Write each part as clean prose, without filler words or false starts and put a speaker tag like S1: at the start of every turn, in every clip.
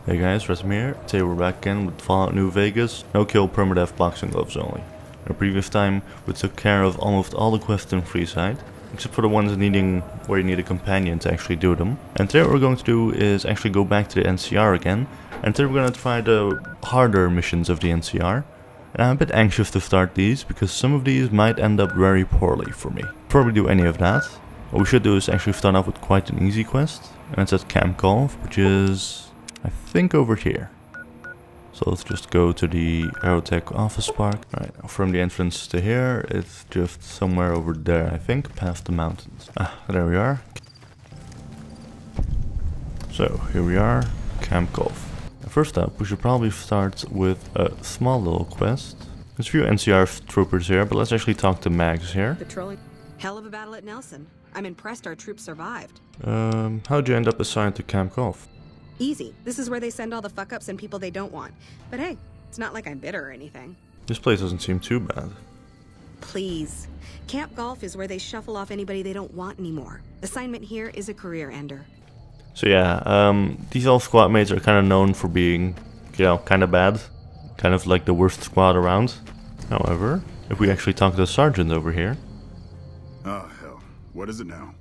S1: Hey guys, Razmir here. Today we're back again with Fallout New Vegas. No kill Permadeath boxing gloves only. In the previous time we took care of almost all the quests in Freeside, except for the ones needing where you need a companion to actually do them. And today what we're going to do is actually go back to the NCR again. And today we're going to try the harder missions of the NCR. And I'm a bit anxious to start these because some of these might end up very poorly for me. Before we do any of that, what we should do is actually start off with quite an easy quest. And it's at Camp Mccarran, which is, I think, over here. So let's just go to the Aerotech office park. Right, from the entrance to here, it's just somewhere over there, I think, past the mountains. Ah, there we are. So, here we are, Camp Mccarran. First up, we should probably start with a small little quest. There's a few NCR troopers here, but let's actually talk to Mags here.
S2: Patrolling. Hell of a battle at Nelson. I'm impressed our troops survived.
S1: How'd you end up assigned to Camp Mccarran?
S2: Easy. This is where they send all the fuck-ups and people they don't want. But hey, it's not like I'm bitter or anything.
S1: This place doesn't seem too bad.
S2: Please. Camp Golf is where they shuffle off anybody they don't want anymore. Assignment here is a career ender.
S1: So yeah, these old squad mates are kind of known for being, you know, kind of bad. Kind of like the worst squad around. However, if we actually talk to the sergeant over here.
S3: Oh hell, what is it now?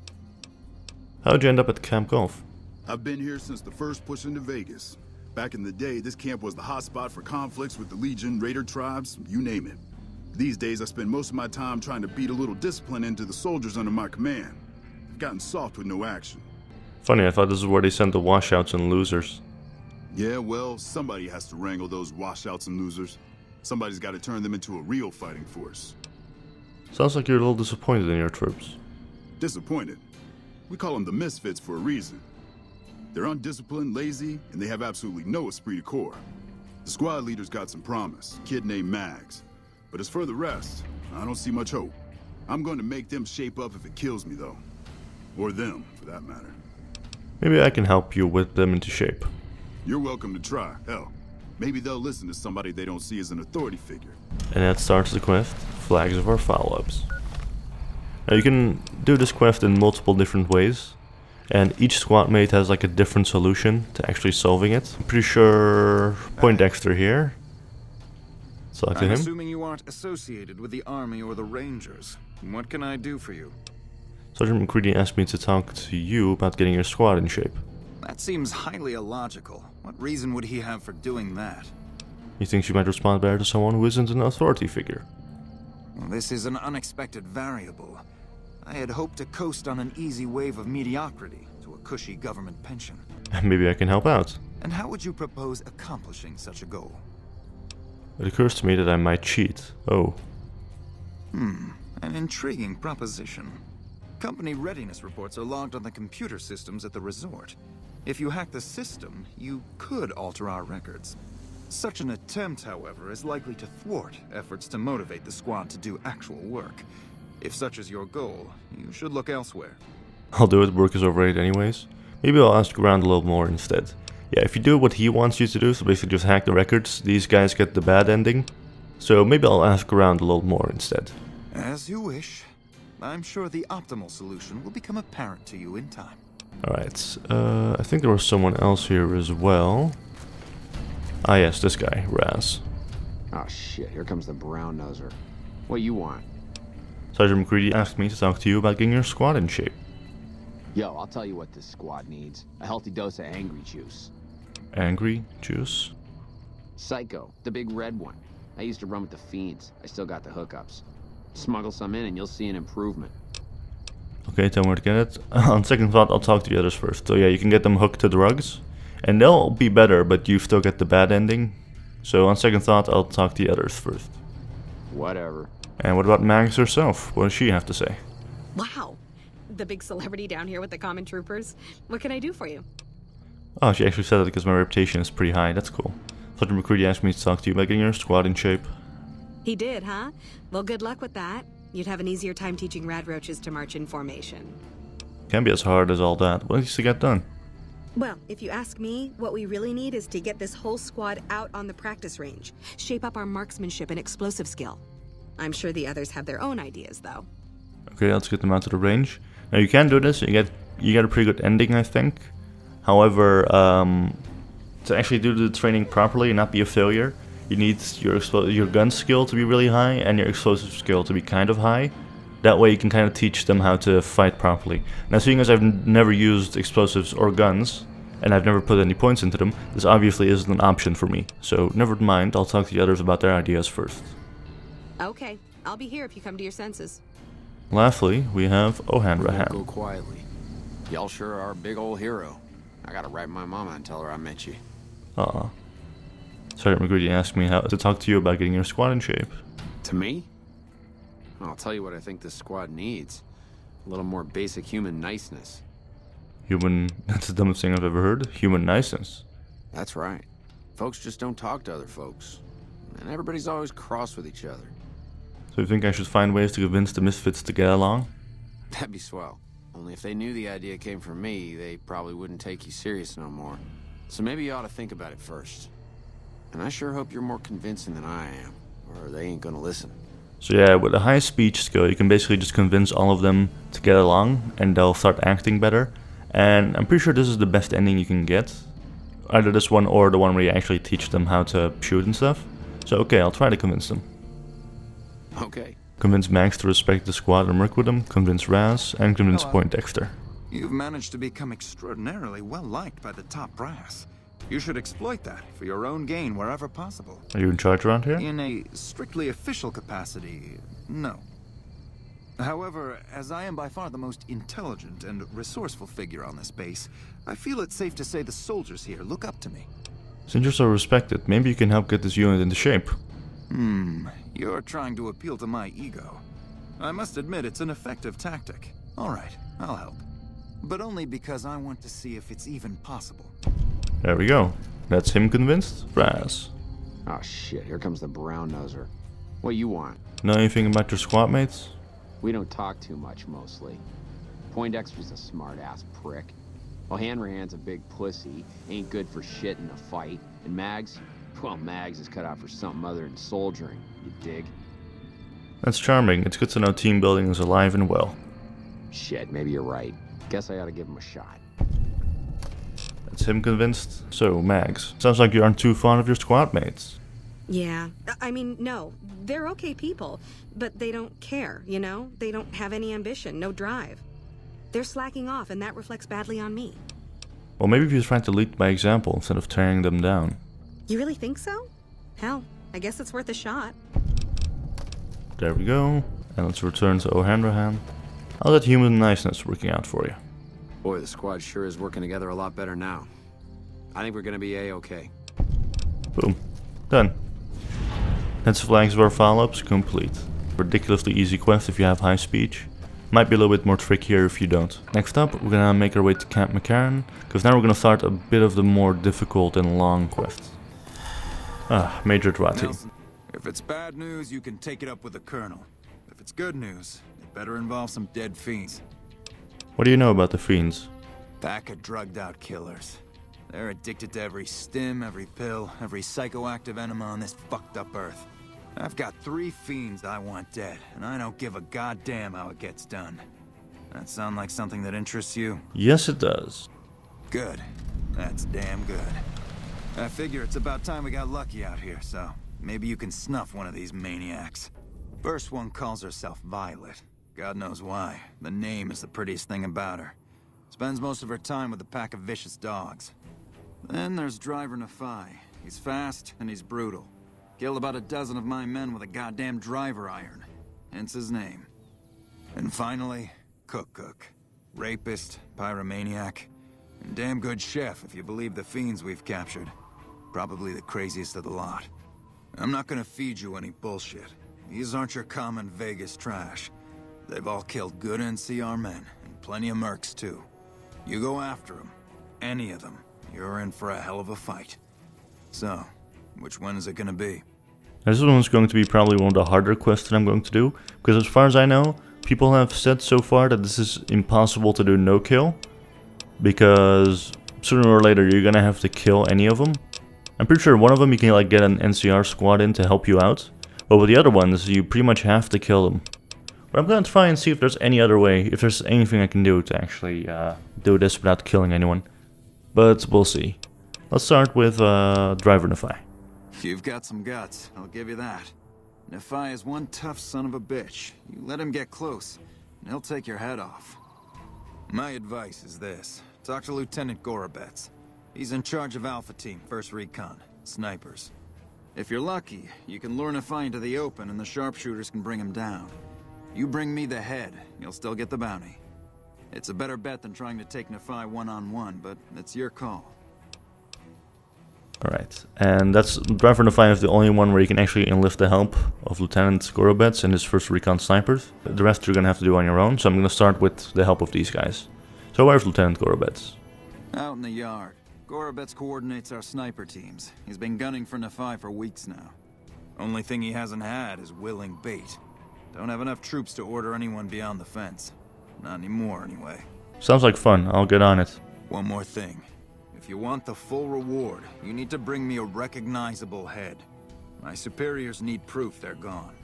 S1: How'd you end up at Camp Golf?
S3: I've been here since the first push into Vegas. Back in the day, this camp was the hotspot for conflicts with the Legion, Raider tribes, you name it. These days, I spend most of my time trying to beat a little discipline into the soldiers under my command. I've gotten soft with no action.
S1: Funny, I thought this is where they sent the washouts and losers.
S3: Yeah, well, somebody has to wrangle those washouts and losers. Somebody's got to turn them into a real fighting force.
S1: Sounds like you're a little disappointed in your troops.
S3: Disappointed? We call them the misfits for a reason. They're undisciplined, lazy, and they have absolutely no esprit de corps. The squad leader's got some promise, a kid named Mags. But as for the rest, I don't see much hope. I'm going to make them shape up if it kills me, though. Or them, for that matter.
S1: Maybe I can help you whip them into shape.
S3: You're welcome to try. Hell, maybe they'll listen to somebody they don't see as an authority figure.
S1: And that starts the quest, Flags of our Follow-ups. Now you can do this quest in multiple different ways. And each squad mate has like a different solution to actually solving it. I'm pretty sure Poindexter here. Talk to him.
S4: I'm assuming you aren't associated with the army or the rangers. What can I do for you?
S1: Sergeant McCready asked me to talk to you about getting your squad in shape.
S4: That seems highly illogical. What reason would he have for doing that?
S1: He thinks you might respond better to someone who isn't an authority figure.
S4: Well, this is an unexpected variable. I had hoped to coast on an easy wave of mediocrity to a cushy government pension.
S1: Maybe I can help out.
S4: And how would you propose accomplishing such a goal?
S1: It occurs to me that I might cheat. Oh.
S4: An intriguing proposition. Company readiness reports are logged on the computer systems at the resort. If you hack the system, you could alter our records. Such an attempt, however, is likely to thwart efforts to motivate the squad to do actual work. If such is your goal, you should look elsewhere.
S1: I'll do it, work is overrated anyways. Maybe I'll ask around a little more instead. Yeah, if you do what he wants you to do, so basically just hack the records, these guys get the bad ending. So maybe I'll ask around a little more instead.
S4: As you wish. I'm sure the optimal solution will become apparent to you in time.
S1: Alright, I think there was someone else here as well. Ah yes, this guy, Raz.
S5: Oh shit, here comes the brown noser. What you want?
S1: Sergeant McCready asked me to talk to you about getting your squad in shape.
S5: Yo, I'll tell you what this squad needs. A healthy dose of angry juice.
S1: Angry juice?
S5: Psycho, the big red one. I used to run with the fiends. I still got the hookups. Smuggle some in and you'll see an improvement.
S1: Okay, tell me where to get it. On second thought, I'll talk to the others first. So yeah, you can get them hooked to drugs. And they'll be better, but you still get the bad ending. So on second thought, I'll talk to the others first.
S5: Whatever.
S1: And what about Mags herself? What does she have to say?
S2: Wow. The big celebrity down here with the common troopers. What can I do for you?
S1: Oh, she actually said it because my reputation is pretty high. That's cool. Sergeant McCready asked me to talk to you about getting your squad in shape.
S2: He did, huh? Well, good luck with that. You'd have an easier time teaching rad roaches to march in formation.
S1: Can't be as hard as all that. What needs to get done?
S2: Well, if you ask me, what we really need is to get this whole squad out on the practice range. Shape up our marksmanship and explosive skill. I'm sure the others have their own ideas, though.
S1: Okay, let's get them out to the range. Now you can do this, you get a pretty good ending, I think. However, to actually do the training properly and not be a failure, you need your gun skill to be really high and your explosive skill to be kind of high. That way you can kind of teach them how to fight properly. Now, seeing as I've never used explosives or guns, and I've never put any points into them, this obviously isn't an option for me. So never mind, I'll talk to the others about their ideas first.
S2: Okay, I'll be here if you come to your senses.
S1: Lastly, we have O'Hanrahan.
S5: Go quietly. Y'all sure are a big old hero. I gotta write my mama and tell her I met you.
S1: Aw. Sergeant McGreedy asked me how to talk to you about getting your squad in shape.
S5: To me? I'll tell you what I think this squad needs. A little more basic human niceness.
S1: That's the dumbest thing I've ever heard. Human niceness.
S5: That's right. Folks just don't talk to other folks. And everybody's always cross with each other.
S1: So you think I should find ways to convince the misfits to get along?
S5: That'd be swell. Only if they knew the idea came from me, they probably wouldn't take you serious no more. So maybe you ought to think about it first. And I sure hope you're more convincing than I am, or they ain't gonna listen.
S1: So yeah, with a high speech skill, you can basically just convince all of them to get along, and they'll start acting better. And I'm pretty sure this is the best ending you can get. Either this one or the one where you actually teach them how to shoot and stuff. So okay, I'll try to convince them.
S5: Okay.
S1: Convince Max to respect the squad and work with them, convince Raz, and convince
S4: Hello.
S1: Poindexter.
S4: You've managed to become extraordinarily well-liked by the top brass. You should exploit that for your own gain wherever possible.
S1: Are you in charge around here?
S4: In a strictly official capacity, no. However, as I am by far the most intelligent and resourceful figure on this base, I feel it's safe to say the soldiers here look up to me.
S1: Since you're so respected, maybe you can help get this unit into shape.
S4: You're trying to appeal to my ego. I must admit it's an effective tactic. All right, I'll help. But only because I want to see if it's even possible.
S1: There we go. That's him convinced. Raz.
S5: Oh shit, here comes the brown noser. What you want?
S1: Know anything about your squad mates?
S5: We don't talk too much, mostly. Poindexter's a smart-ass prick. O'Hanrahan's a big pussy, ain't good for shit in a fight. And Mags? Well, Mags is cut out for something other than soldiering, you dig?
S1: That's charming. It's good to know team building is alive and well.
S5: Shit, maybe you're right. Guess I ought to give him a shot.
S1: That's him convinced. So, Mags, sounds like you aren't too fond of your squad mates.
S2: Yeah, I mean, no, they're okay people, but they don't care, you know? They don't have any ambition, no drive. They're slacking off, and that reflects badly on me.
S1: Well, maybe if you try to lead by example instead of tearing them down.
S2: You really think so? Hell, I guess it's worth a shot.
S1: There we go. And let's return to O'Hanrahan. How's that human niceness working out for you?
S5: Boy, the squad sure is working together a lot better now. I think we're gonna be A-okay.
S1: Boom. Done. That's flags of our follow-ups complete. Ridiculously easy quest if you have high speech. Might be a little bit more trickier if you don't. Next up, we're gonna make our way to Camp Mccarran, because now we're gonna start a bit of the more difficult and long quests. Major Dwati.
S4: Nelson, if it's bad news, you can take it up with the Colonel. If it's good news, it better involve some dead fiends.
S1: What do you know about the fiends?
S4: Pack of drugged-out killers. They're addicted to every stim, every pill, every psychoactive enema on this fucked up Earth. I've got 3 fiends I want dead, and I don't give a goddamn how it gets done. That sound like something that interests you?
S1: Yes, it does.
S4: Good. That's damn good. I figure it's about time we got lucky out here, so maybe you can snuff one of these maniacs. First one calls herself Violet. God knows why. The name is the prettiest thing about her. Spends most of her time with a pack of vicious dogs. Then there's Driver Nafai. He's fast and he's brutal. Killed about a dozen of my men with a goddamn driver iron. Hence his name. And finally, Cook. Rapist, pyromaniac, and damn good chef if you believe the fiends we've captured. Probably the craziest of the lot. I'm not gonna feed you any bullshit. These aren't your common Vegas trash. They've all killed good NCR men, and plenty of mercs too. You go after them, any of them, you're in for a hell of a fight. So, which one is it gonna be?
S1: This one's going to be probably one of the harder quests that I'm going to do, because as far as I know, people have said so far that this is impossible to do no kill, because sooner or later you're gonna have to kill any of them. I'm pretty sure one of them you can like get an NCR squad in to help you out, but with the other ones you pretty much have to kill them. But I'm gonna try and see if there's any other way, if there's anything I can do to actually do this without killing anyone. But we'll see. Let's start with Driver Nefai.
S4: You've got some guts, I'll give you that. Nefai is one tough son of a bitch. You let him get close, and he'll take your head off. My advice is this. Talk to Lieutenant Gorobets. He's in charge of Alpha Team, 1st Recon. Snipers. If you're lucky, you can lure Nefai into the open and the sharpshooters can bring him down. You bring me the head, you'll still get the bounty. It's a better bet than trying to take Nefai one-on-one, but it's your call.
S1: Alright, and that's Driver Nefai is the only one where you can actually enlist the help of Lieutenant Gorobets and his 1st Recon snipers. The rest you're gonna have to do on your own, so I'm gonna start with the help of these guys. So where's Lieutenant Gorobets?
S4: Out in the yard. Gorobets coordinates our sniper teams. He's been gunning for Nefai for weeks now. Only thing he hasn't had is willing bait. Don't have enough troops to order anyone beyond the fence. Not anymore, anyway.
S1: Sounds like fun, I'll get on it.
S4: One more thing. If you want the full reward, you need to bring me a recognizable head. My superiors need proof they're gone.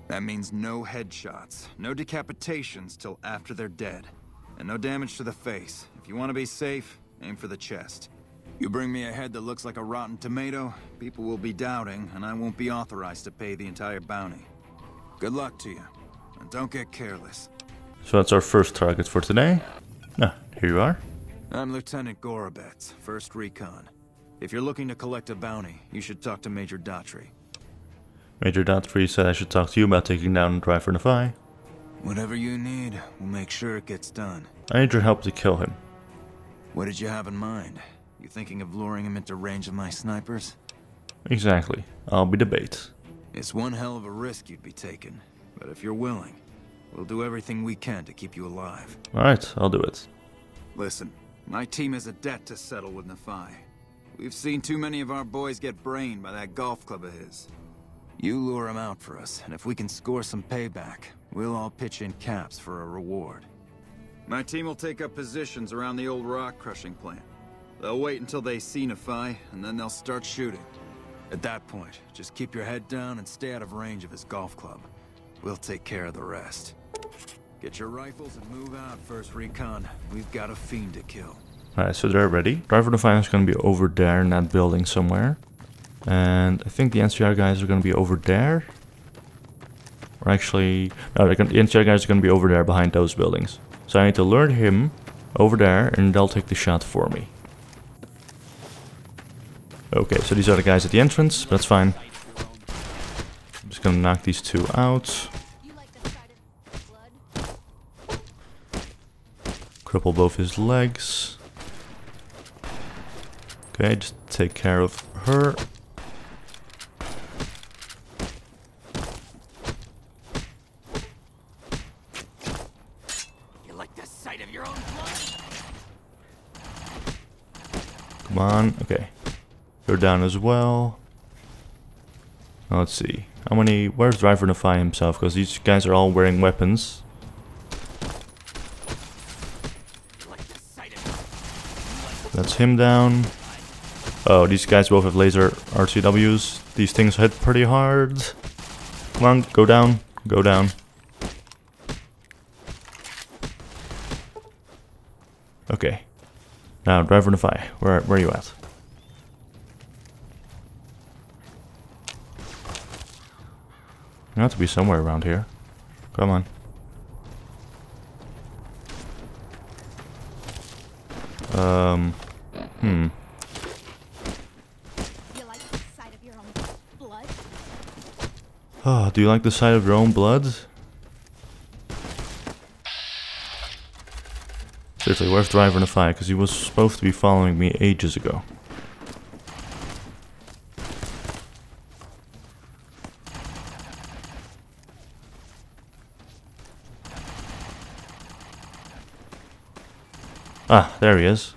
S4: That means no headshots, no decapitations till after they're dead, and no damage to the face. If you want to be safe, aim for the chest. You bring me a head that looks like a rotten tomato, people will be doubting, and I won't be authorized to pay the entire bounty. Good luck to you, and don't get careless.
S1: So that's our first target for today. Ah, here you are.
S4: I'm Lieutenant Gorobets, 1st Recon. If you're looking to collect a bounty, you should talk to Major Daughtry.
S1: Major Daughtry said I should talk to you about taking down Driver Nefai.
S4: Whatever you need, we'll make sure it gets done.
S1: I need your help to kill him.
S4: What did you have in mind? You thinking of luring him into range of my snipers?
S1: Exactly. I'll be the bait.
S4: It's one hell of a risk you'd be taking, but if you're willing, we'll do everything we can to keep you alive.
S1: Alright, I'll do it.
S4: Listen, my team has a debt to settle with Nefai. We've seen too many of our boys get brained by that golf club of his. You lure him out for us, and if we can score some payback, we'll all pitch in caps for a reward. My team will take up positions around the old rock-crushing plant. They'll wait until they see Nefai, and then they'll start shooting. At that point, just keep your head down and stay out of range of his golf club. We'll take care of the rest. Get your rifles and move out, 1st Recon. We've got a fiend to kill.
S1: Alright, so they're ready. Driver Nefai is going to be over there in that building somewhere. And I think the NCR guys are going to be over there. Or actually, no, the NCR guys are going to be over there behind those buildings. So I need to lure him over there and they'll take the shot for me. Okay, so these are the guys at the entrance, but that's fine. I'm just going to knock these two out. Cripple both his legs. Okay, just take care of her.
S6: You like the sight of your own blood?
S1: Come on, okay. You're down as well. Now let's see. How many... Where's Driver Nefai himself? Because these guys are all wearing weapons. That's him down. Oh, these guys both have laser RCWs. These things hit pretty hard. Come on, go down. Go down. Okay. Now, Driver Nefai, where are you at? You have to be somewhere around here. Come on.
S6: You like the sight of your own blood?
S1: Oh, do you like the sight of your own blood? Seriously, where's Driver Nefai? Because he was supposed to be following me ages ago. Ah, there he is.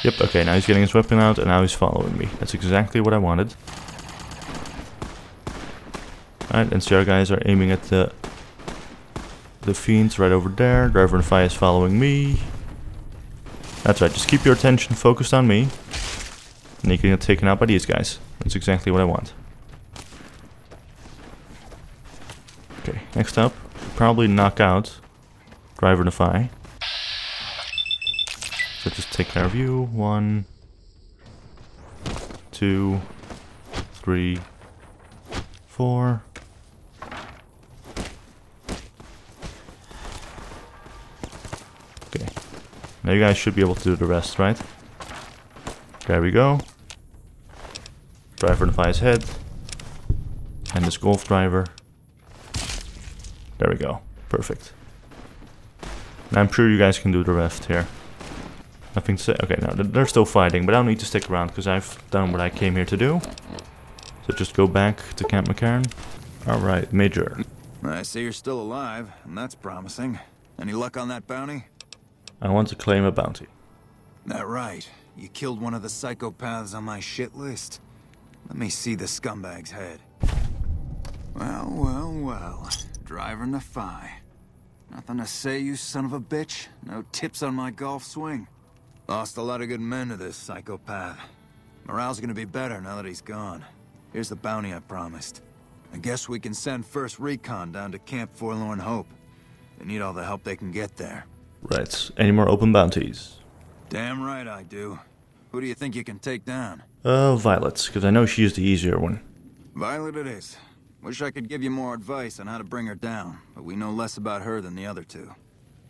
S1: Yep, okay, now he's getting his weapon out and now he's following me. That's exactly what I wanted. Alright, NCR guys are aiming at the fiends right over there. Driver Nefai is following me. That's right, just keep your attention focused on me. And you can get taken out by these guys. That's exactly what I want. Okay, next up, probably knock out Driver Nefai. So just take care of you. 1, 2, 3, 4. Okay. Now you guys should be able to do the rest, right? There we go. Driver notifies head. And this golf driver. There we go. Perfect. And I'm sure you guys can do the rest here. Nothing to say. Okay, no, they're still fighting, but I don't need to stick around because I've done what I came here to do. So just go back to Camp Mccarran. Alright, Major.
S4: I see you're still alive, and that's promising. Any luck on that bounty?
S1: I want to claim a bounty.
S4: That right. You killed one of the psychopaths on my shit list. Let me see the scumbag's head. Well, well, well. Driver Nephi. Nothing to say, you son of a bitch? No tips on my golf swing? Lost a lot of good men to this psychopath. Morale's gonna be better now that he's gone. Here's the bounty I promised. I guess we can send first recon down to Camp Forlorn Hope. They need all the help they can get there.
S1: Right. Any more open bounties?
S4: Damn right I do. Who do you think you can take down?
S1: Violet, because I know she's the easier one.
S4: Violet it is. Wish I could give you more advice on how to bring her down, but we know less about her than the other two.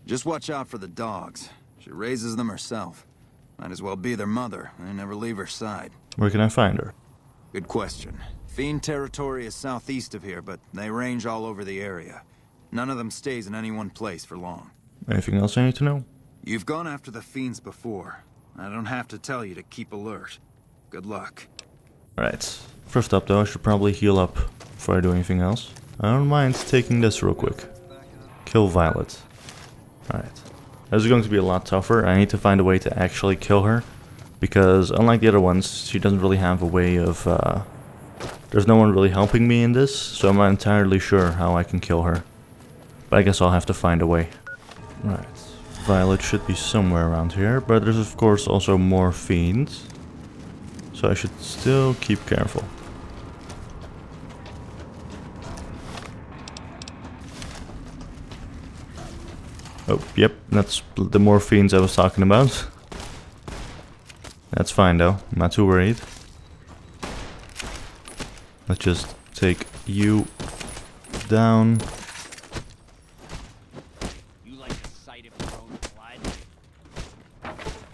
S4: Just watch out for the dogs. She raises them herself. Might as well be their mother. They never leave her side.
S1: Where can I find her?
S4: Good question. Fiend territory is southeast of here, but they range all over the area. None of them stays in any one place for long.
S1: Anything else I need to know?
S4: You've gone after the fiends before. I don't have to tell you to keep alert. Good luck.
S1: Alright. First up though, I should probably heal up before I do anything else. I don't mind taking this real quick. Kill Violet. Alright. This is going to be a lot tougher. I need to find a way to actually kill her. Because unlike the other ones, she doesn't really have a way of... there's no one really helping me in this, so I'm not entirely sure how I can kill her. But I guess I'll have to find a way. Right. Violet should be somewhere around here, but there's of course also more fiends. So I should still keep careful. Oh, yep, that's the more fiends I was talking about. That's fine though, I'm not too worried. Let's just take you down.
S6: You like the sight of your own blood?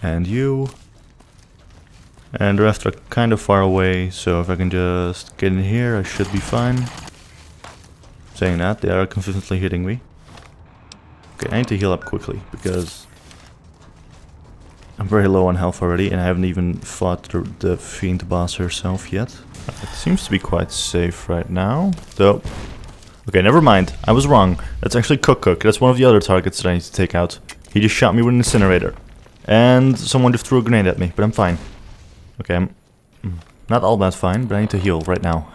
S1: And you. And the rest are kind of far away, so if I can just get in here, I should be fine. Saying that, they are consistently hitting me. Okay, I need to heal up quickly, because I'm very low on health already, and I haven't even fought the fiend boss herself yet. It seems to be quite safe right now, though. Okay, never mind, I was wrong. That's actually Cook. That's one of the other targets that I need to take out. He just shot me with an incinerator. And someone just threw a grenade at me, but I'm fine. Okay, I'm not all that fine, but I need to heal right now.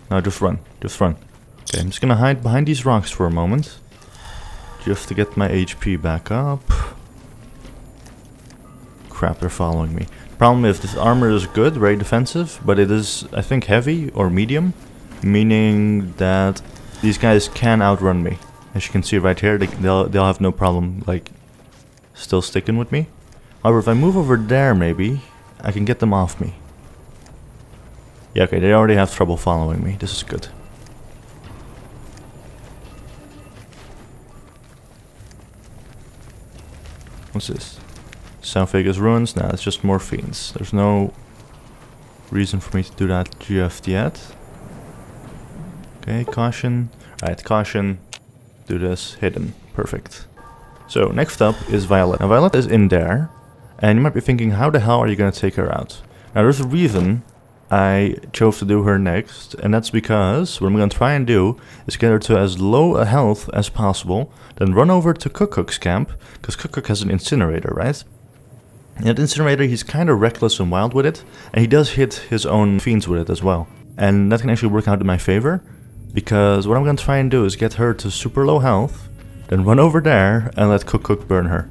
S1: No, just run. Just run. Okay, I'm just gonna hide behind these rocks for a moment. Just to get my HP back up. Crap, they're following me. Problem is, this armor is good, very defensive, but it is, I think, heavy or medium. Meaning that these guys can outrun me. As you can see right here, they'll have no problem, like, still sticking with me. However, if I move over there, maybe, I can get them off me. Yeah, okay, they already have trouble following me. This is good. What's this? South Vegas ruins? Nah, it's just more fiends. There's no reason for me to do that just yet. Okay, caution. Alright, caution. Do this. Hidden. Perfect. So, next up is Violet. Now, Violet is in there. And you might be thinking, how the hell are you going to take her out? Now, there's a reason I chose to do her next. And that's because what I'm going to try and do is get her to as low a health as possible. Then run over to Cook's camp. Because Cook has an incinerator, right? And that incinerator, he's kind of reckless and wild with it. And he does hit his own fiends with it as well. And that can actually work out in my favor. Because what I'm going to try and do is get her to super low health. Then run over there and let Cook burn her.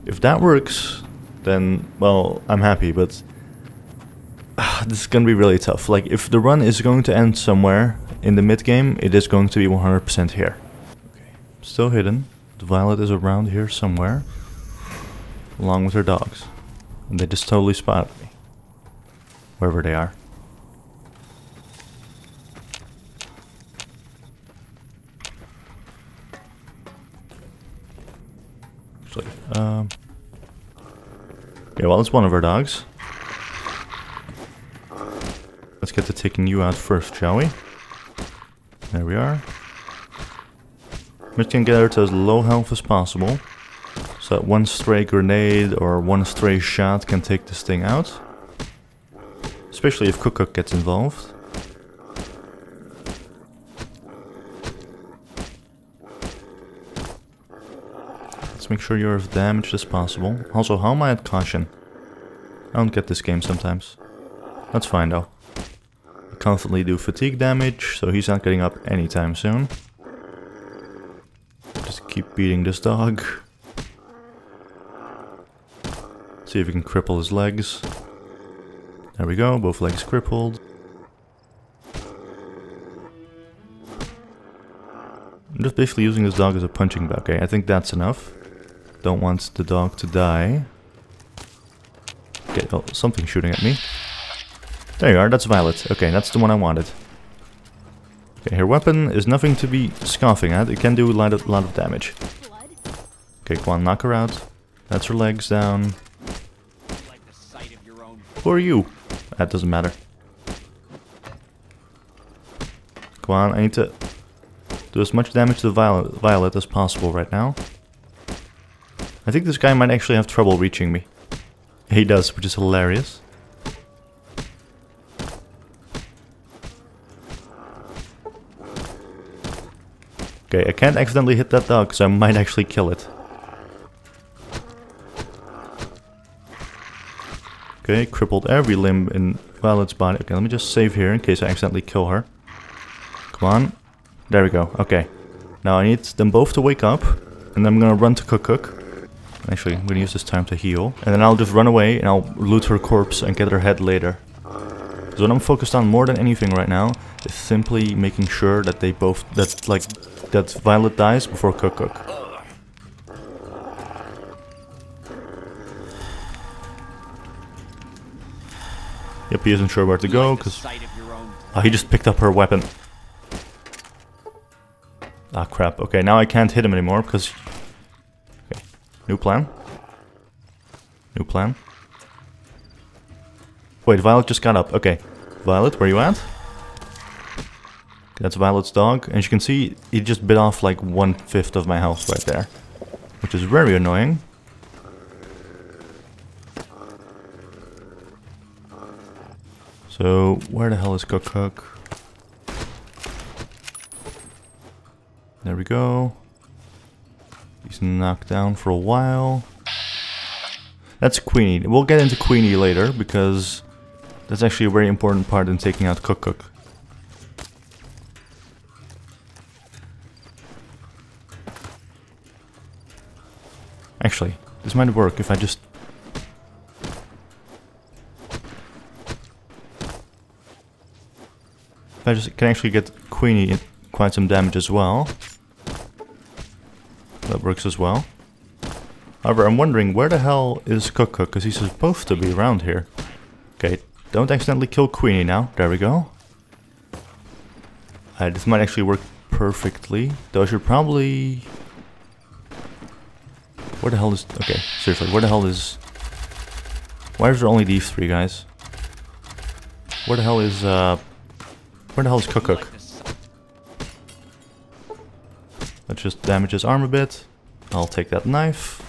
S1: If that works, then, well, I'm happy. But this is going to be really tough. Like, if the run is going to end somewhere in the mid-game, it is going to be 100% here. Okay, still hidden. The Violet is around here somewhere. along with her dogs. And they just totally spotted me. Wherever they are. Actually, okay, well, it's one of our dogs. Let's get to taking you out first, shall we? There we are. I'm just gonna get her to as low health as possible. So that one stray grenade or one stray shot can take this thing out. Especially if Cook gets involved. Let's make sure you're as damaged as possible. Also, how am I at caution? I don't get this game sometimes. That's fine though. I constantly do fatigue damage, so he's not getting up anytime soon. Just keep beating this dog. See if we can cripple his legs. There we go, both legs crippled. I'm just basically using this dog as a punching bag. Okay, I think that's enough. Don't want the dog to die. Okay, oh, something shooting at me. There you are, that's Violet. Okay, that's the one I wanted. Okay, her weapon is nothing to be scoffing at. It can do a lot of damage. Okay, go on, knock her out. That's her legs down. Who are you? That doesn't matter. Come on, I need to do as much damage to Violet as possible right now. I think this guy might actually have trouble reaching me. He does, which is hilarious. Okay, I can't accidentally hit that dog, so I might actually kill it. Okay, crippled every limb in Violet's body. Okay, let me just save here in case I accidentally kill her. Come on. There we go. Okay. Now I need them both to wake up. And then I'm gonna run to Cook. Actually, I'm gonna use this time to heal. And then I'll just run away and I'll loot her corpse and get her head later. So what I'm focused on more than anything right now is simply making sure that they both... that Violet dies before Cook. Yep, he isn't sure where to go, because... Oh, he just picked up her weapon. Ah, crap. Okay, now I can't hit him anymore, because... Okay, new plan. New plan. Wait, Violet just got up. Okay, Violet, where you at? Okay, that's Violet's dog, and as you can see, he just bit off like 1/5 of my health right there. Which is very annoying. So, where the hell is Cook? There we go. He's knocked down for a while. That's Queenie. We'll get into Queenie later, because that's actually a very important part in taking out Cook. Actually, this might work if I just... If I just can actually get Queenie quite some damage as well. That works as well. However, I'm wondering where the hell is Cook, because he's supposed to be around here. Okay, don't accidentally kill Queenie now. There we go. This might actually work perfectly. Though I should probably... Where the hell is... Okay, seriously, where the hell is... Why is there only these three guys? Where the hell is... Where the hell is Cook? Let's just damage his arm a bit. I'll take that knife.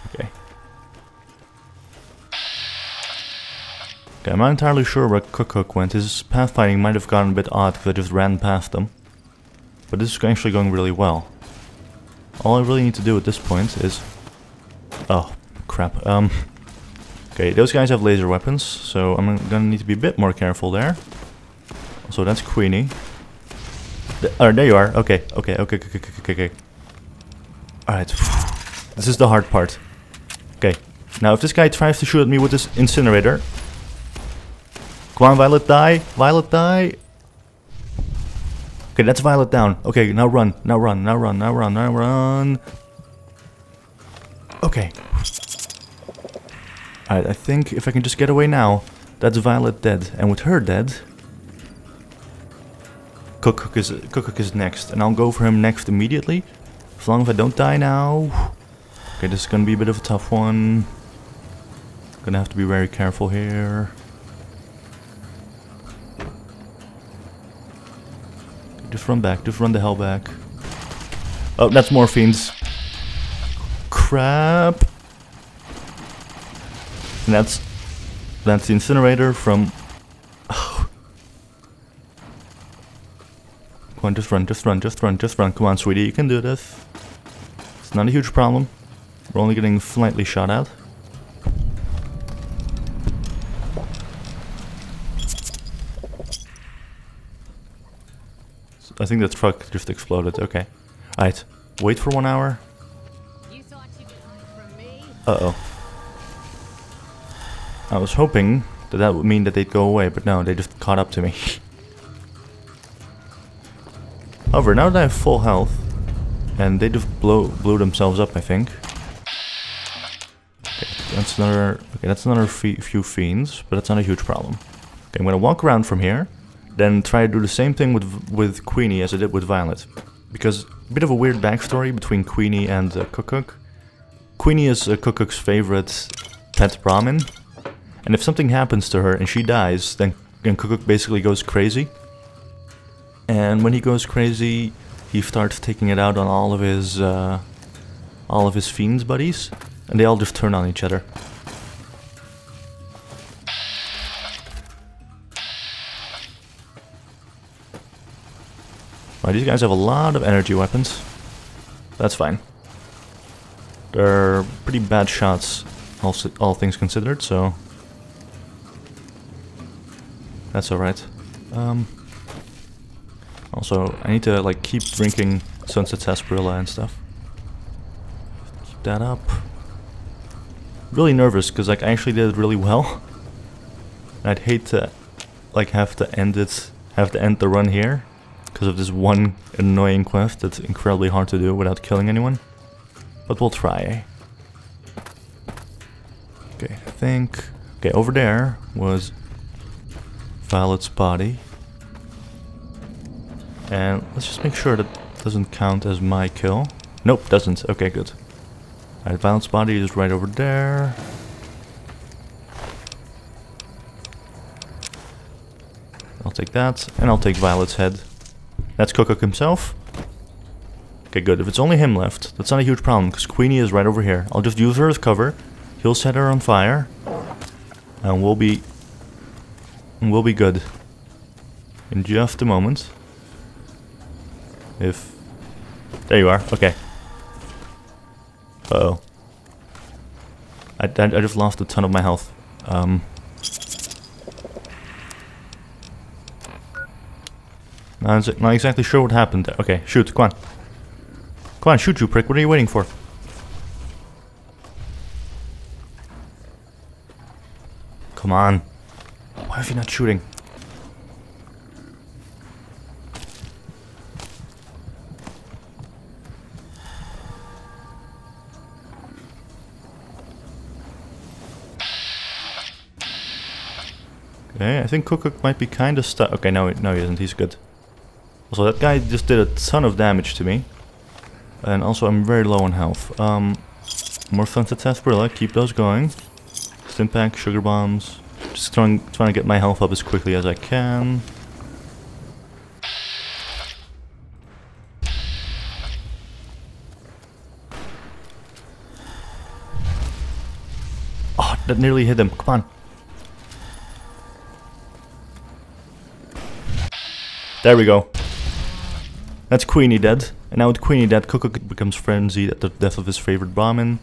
S1: Okay. Okay, I'm not entirely sure where Cook went. His pathfinding might have gotten a bit odd because I just ran past them. But this is actually going really well. All I really need to do at this point is... Oh, crap. Okay, those guys have laser weapons, so I'm gonna need to be a bit more careful there. Also, that's Queenie. Oh, there you are. Okay. Alright. This is the hard part. Okay. Now, if this guy tries to shoot at me with this incinerator... Come on, Violet, die! Violet, die! Okay, that's Violet down. Okay, now run. Now run. Okay. Alright, I think if I can just get away now, that's Violet dead. And with her dead, Cook is next. And I'll go for him next immediately. As long as I don't die now. Okay, this is gonna be a bit of a tough one. Gonna have to be very careful here. Just run back, just run the hell back. Oh, that's more fiends. Crap. And that's the incinerator from... Oh. Come on, just run, just run, just run, just run. Come on, sweetie, you can do this. It's not a huge problem. We're only getting slightly shot at. I think the truck just exploded. Okay. Alright. Wait for 1 hour. Uh-oh. I was hoping that that would mean that they'd go away, but no, they just caught up to me. However, now that I have full health, and they just blew themselves up, I think. Okay, that's another few fiends, but that's not a huge problem. Okay, I'm gonna walk around from here. Then try to do the same thing with Queenie as I did with Violet. Because a bit of a weird backstory between Queenie and Cook. Queenie is Cook's favorite pet Brahmin. And if something happens to her and she dies, then Cook basically goes crazy. And when he goes crazy, he starts taking it out on all of his fiends buddies. And they all just turn on each other. Right, these guys have a lot of energy weapons. That's fine. They're pretty bad shots, all things considered, so... That's alright. Also, I need to like keep drinking Sunset Sarsaparilla and stuff. Keep that up. Really nervous, because like I actually did it really well. I'd hate to like have to end the run here. Because of this one annoying quest that's incredibly hard to do without killing anyone. But we'll try. Okay, I think... Okay, over there was Violet's body. And let's just make sure that doesn't count as my kill. Nope, doesn't. Okay, good. Alright, Violet's body is right over there. I'll take that, and I'll take Violet's head. That's Cook himself. Okay, good. If it's only him left, that's not a huge problem, because Queenie is right over here. I'll just use her as cover. He'll set her on fire. And we'll be good. In just a moment. If... There you are. Okay. Uh-oh. I just lost a ton of my health. Not exactly sure what happened there. Okay, shoot, come on. Come on, shoot you prick, what are you waiting for? Come on. Why are you not shooting? Okay, I think Cook might be kind of stuck. Okay, no, he isn't, he's good. Also, that guy just did a ton of damage to me. And also, I'm very low on health. More Sunset Sarsaparilla, keep those going. Stimpack, sugar bombs. Just trying to get my health up as quickly as I can. Oh, that nearly hit him. Come on. There we go. That's Queenie dead. And now with Queenie dead, Cook becomes frenzied at the death of his favorite Brahmin.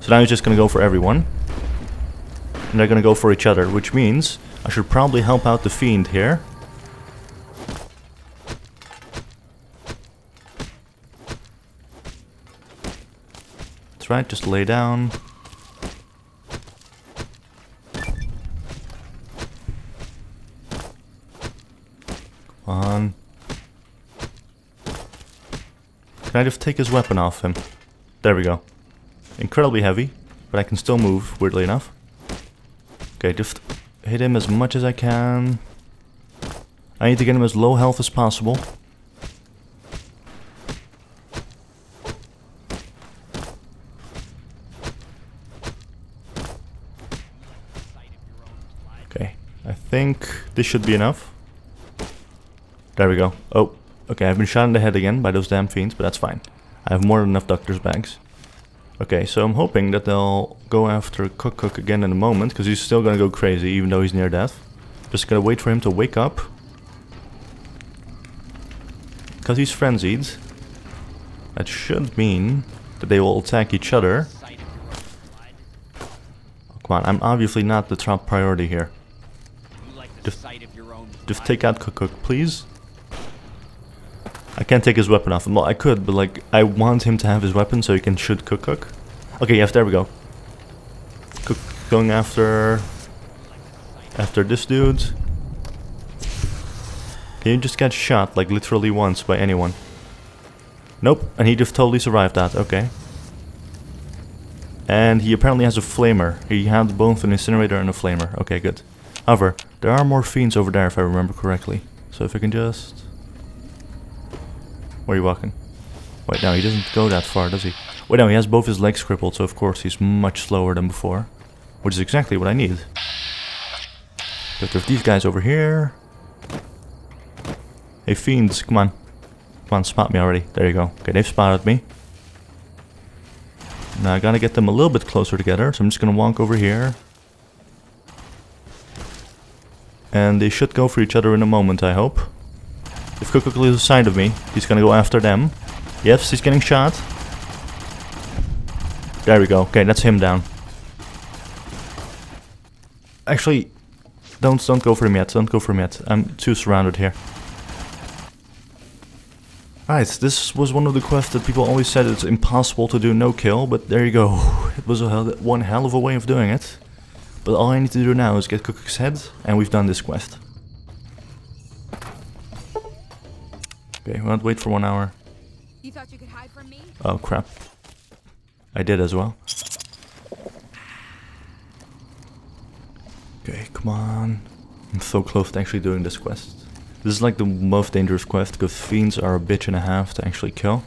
S1: So now he's just gonna go for everyone. And they're gonna go for each other, which means I should probably help out the fiend here. That's right, just lay down. Come on. Can I just take his weapon off him? There we go. Incredibly heavy, but I can still move, weirdly enough. Okay, just hit him as much as I can. I need to get him as low health as possible. Okay, I think this should be enough. There we go. Oh, okay, I've been shot in the head again by those damn fiends, but that's fine. I have more than enough doctor's bags. Okay, so I'm hoping that they'll go after Cook again in a moment, because he's still gonna go crazy even though he's near death. Just gonna wait for him to wake up. Because he's frenzied. That should mean that they will attack each other. Oh, come on, I'm obviously not the top priority here. Just take out Cook, please. I can't take his weapon off him. Well, I could, but like, I want him to have his weapon so he can shoot Cook. Okay, yes, there we go. Cook going after this dude. Can you just get shot, like, literally once by anyone? Nope, and he just totally survived that, okay. And he apparently has a flamer. He had both an incinerator and a flamer. Okay, good. However, there are more fiends over there if I remember correctly. So if I can just... Where are you walking? Wait, no, he doesn't go that far, does he? Wait, no, he has both his legs crippled, so of course he's much slower than before. Which is exactly what I need. But there's these guys over here. Hey, fiends, come on. Come on, spot me already. There you go. Okay, they've spotted me. Now I gotta get them a little bit closer together, so I'm just gonna walk over here. And they should go for each other in a moment, I hope. If Cook is aside of me, he's gonna go after them. Yes, he's getting shot. There we go. Okay, that's him down. Actually, don't go for him yet. Don't go for him yet. I'm too surrounded here. Right, this was one of the quests that people always said it's impossible to do no kill, but there you go. It was one hell of a way of doing it. But all I need to do now is get Cook's head, and we've done this quest. Okay, we won't wait for 1 hour.
S2: You thought you could hide from me?
S1: Oh crap. I did as well. Okay, come on. I'm so close to actually doing this quest. This is like the most dangerous quest because fiends are a bitch and a half to actually kill.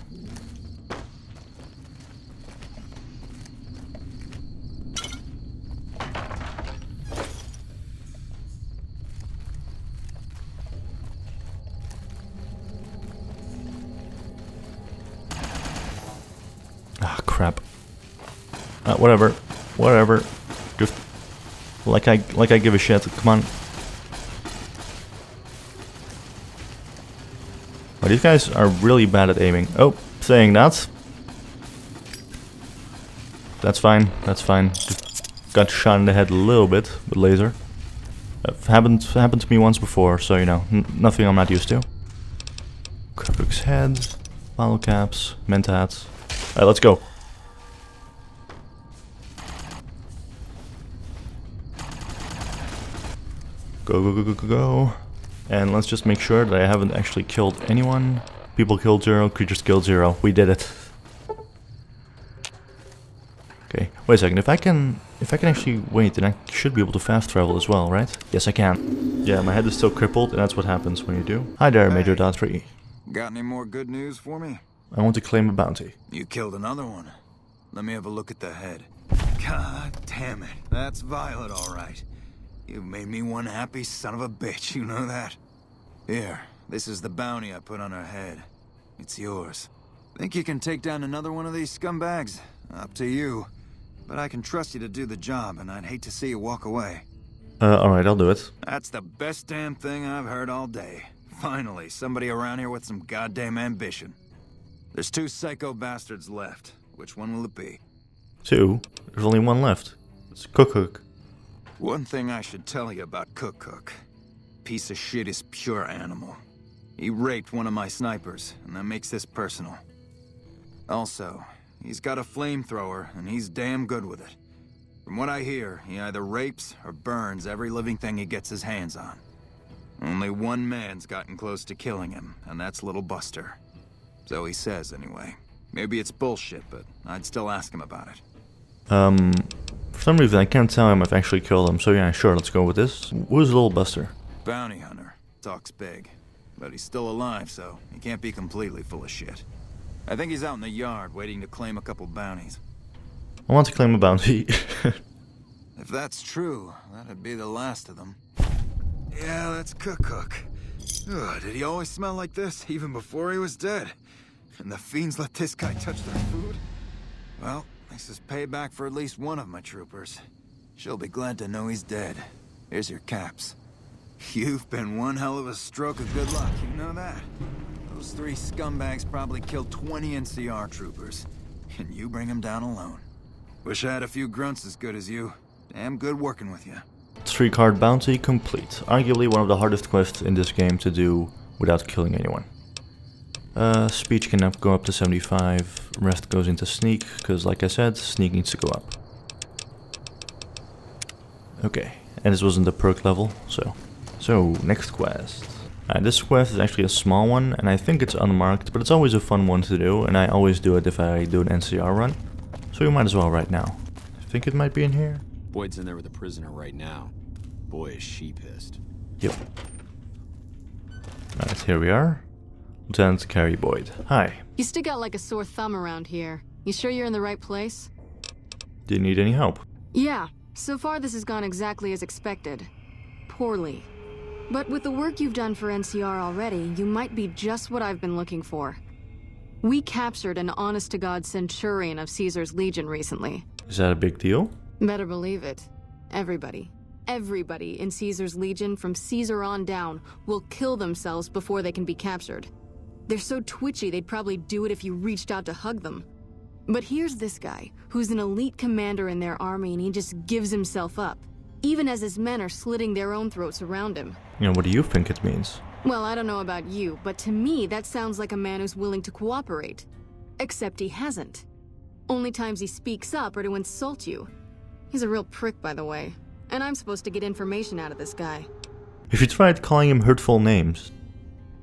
S1: Ah, crap. Whatever. Just like I give a shit. Come on. Oh, these guys are really bad at aiming. Oh, saying that. That's fine. Just got shot in the head a little bit with laser. Happened to me once before, so you know, nothing I'm not used to. Cook's head, bottle caps, mentats. Alright, let's go. Go. And let's just make sure that I haven't actually killed anyone. People killed 0, creatures killed 0. We did it. Okay, wait a second. If I can actually wait, then I should be able to fast travel as well, right? Yes, I can. Yeah, my head is still crippled, and that's what happens when you do. Hi there, Major Daughtry.
S4: Got any more good news for me?
S1: I want to claim a bounty.
S4: You killed another one. Let me have a look at the head. God damn it. That's Violet, all right. You've made me one happy son of a bitch, you know that? Here, this is the bounty I put on her head. It's yours. Think you can take down another one of these scumbags? Up to you. But I can trust you to do the job, and I'd hate to see you walk away.
S1: Alright, I'll do it.
S4: That's the best damn thing I've heard all day. Finally, somebody around here with some goddamn ambition. There's 2 psycho bastards left. Which one will it be?
S1: 2? There's only 1 left. It's Cook.
S4: One thing I should tell you about Cook. Piece of shit is pure animal. He raped one of my snipers, and that makes this personal. Also, he's got a flamethrower, and he's damn good with it. From what I hear, he either rapes or burns every living thing he gets his hands on. Only one man's gotten close to killing him, and that's Little Buster. So he says, anyway. Maybe it's bullshit, but I'd still ask him about it.
S1: For some reason I can't tell him I've actually killed him, so yeah, sure, let's go with this. Who's Little Buster?
S4: Bounty hunter. Talks big. But he's still alive, so he can't be completely full of shit. I think he's out in the yard, waiting to claim a couple bounties.
S1: I want to claim a bounty.
S4: If that's true, that'd be the last of them. Yeah, that's Cook. Ugh, did he always smell like this, even before he was dead? And the fiends let this guy touch their food? Well, this is payback for at least one of my troopers. She'll be glad to know he's dead. Here's your caps. You've been one hell of a stroke of good luck, you know that? Those 3 scumbags probably killed 20 NCR troopers. And you bring them down alone. Wish I had a few grunts as good as you. Damn good working with you.
S1: 3-card bounty complete. Arguably one of the hardest quests in this game to do without killing anyone. Speech can go up to 75. Rest goes into sneak, because like I said, sneak needs to go up. Okay, and this wasn't the perk level, so next quest. This quest is actually a small one, and I think it's unmarked, but it's always a fun one to do, and I always do it if I do an NCR run. So we might as well right now. I think it might be in here.
S5: Boyd's in there with the prisoner right now. Boy, is she pissed.
S1: Yep. Alright, here we are. Lieutenant Carrie Boyd. Hi.
S7: You stick out like a sore thumb around here. You sure you're in the right place?
S1: Do you need any help?
S7: Yeah. So far this has gone exactly as expected. Poorly. But with the work you've done for NCR already, you might be just what I've been looking for. We captured an honest-to-God Centurion of Caesar's Legion recently.
S1: Is that a big deal?
S7: Better believe it. Everybody in Caesar's Legion from Caesar on down will kill themselves before they can be captured. They're so twitchy they'd probably do it if you reached out to hug them. But here's this guy, who's an elite commander in their army, and he just gives himself up, even as his men are slitting their own throats around him.
S1: What do you think it means?
S7: Well, I don't know about you, but to me that sounds like a man who's willing to cooperate. Except he hasn't. Only times he speaks up are to insult you. He's a real prick, by the way. And I'm supposed to get information out of this guy.
S1: If you tried calling him hurtful names.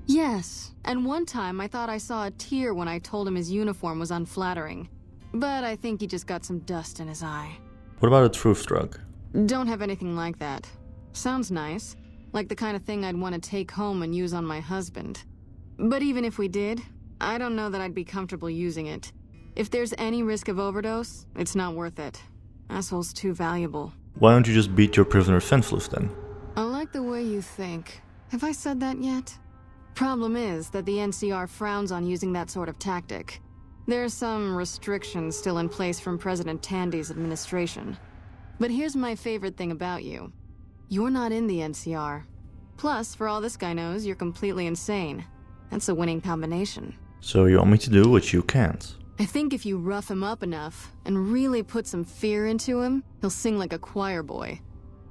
S7: Yes, and one time I thought I saw a tear when I told him his uniform was unflattering. But I think he just got some dust in his eye.
S1: What about a truth drug?
S7: Don't have anything like that. Sounds nice. Like the kind of thing I'd want to take home and use on my husband. But even if we did, I don't know that I'd be comfortable using it. If there's any risk of overdose, it's not worth it. Asshole's too valuable.
S1: Why don't you just beat your prisoner senseless then?
S7: I like the way you think. Have I said that yet? Problem is that the NCR frowns on using that sort of tactic. There's some restrictions still in place from President Tandy's administration. But here's my favorite thing about you. You're not in the NCR. Plus, for all this guy knows, you're completely insane. That's a winning combination.
S1: So you want me to do what you can't?
S7: I think if you rough him up enough and really put some fear into him, he'll sing like a choir boy.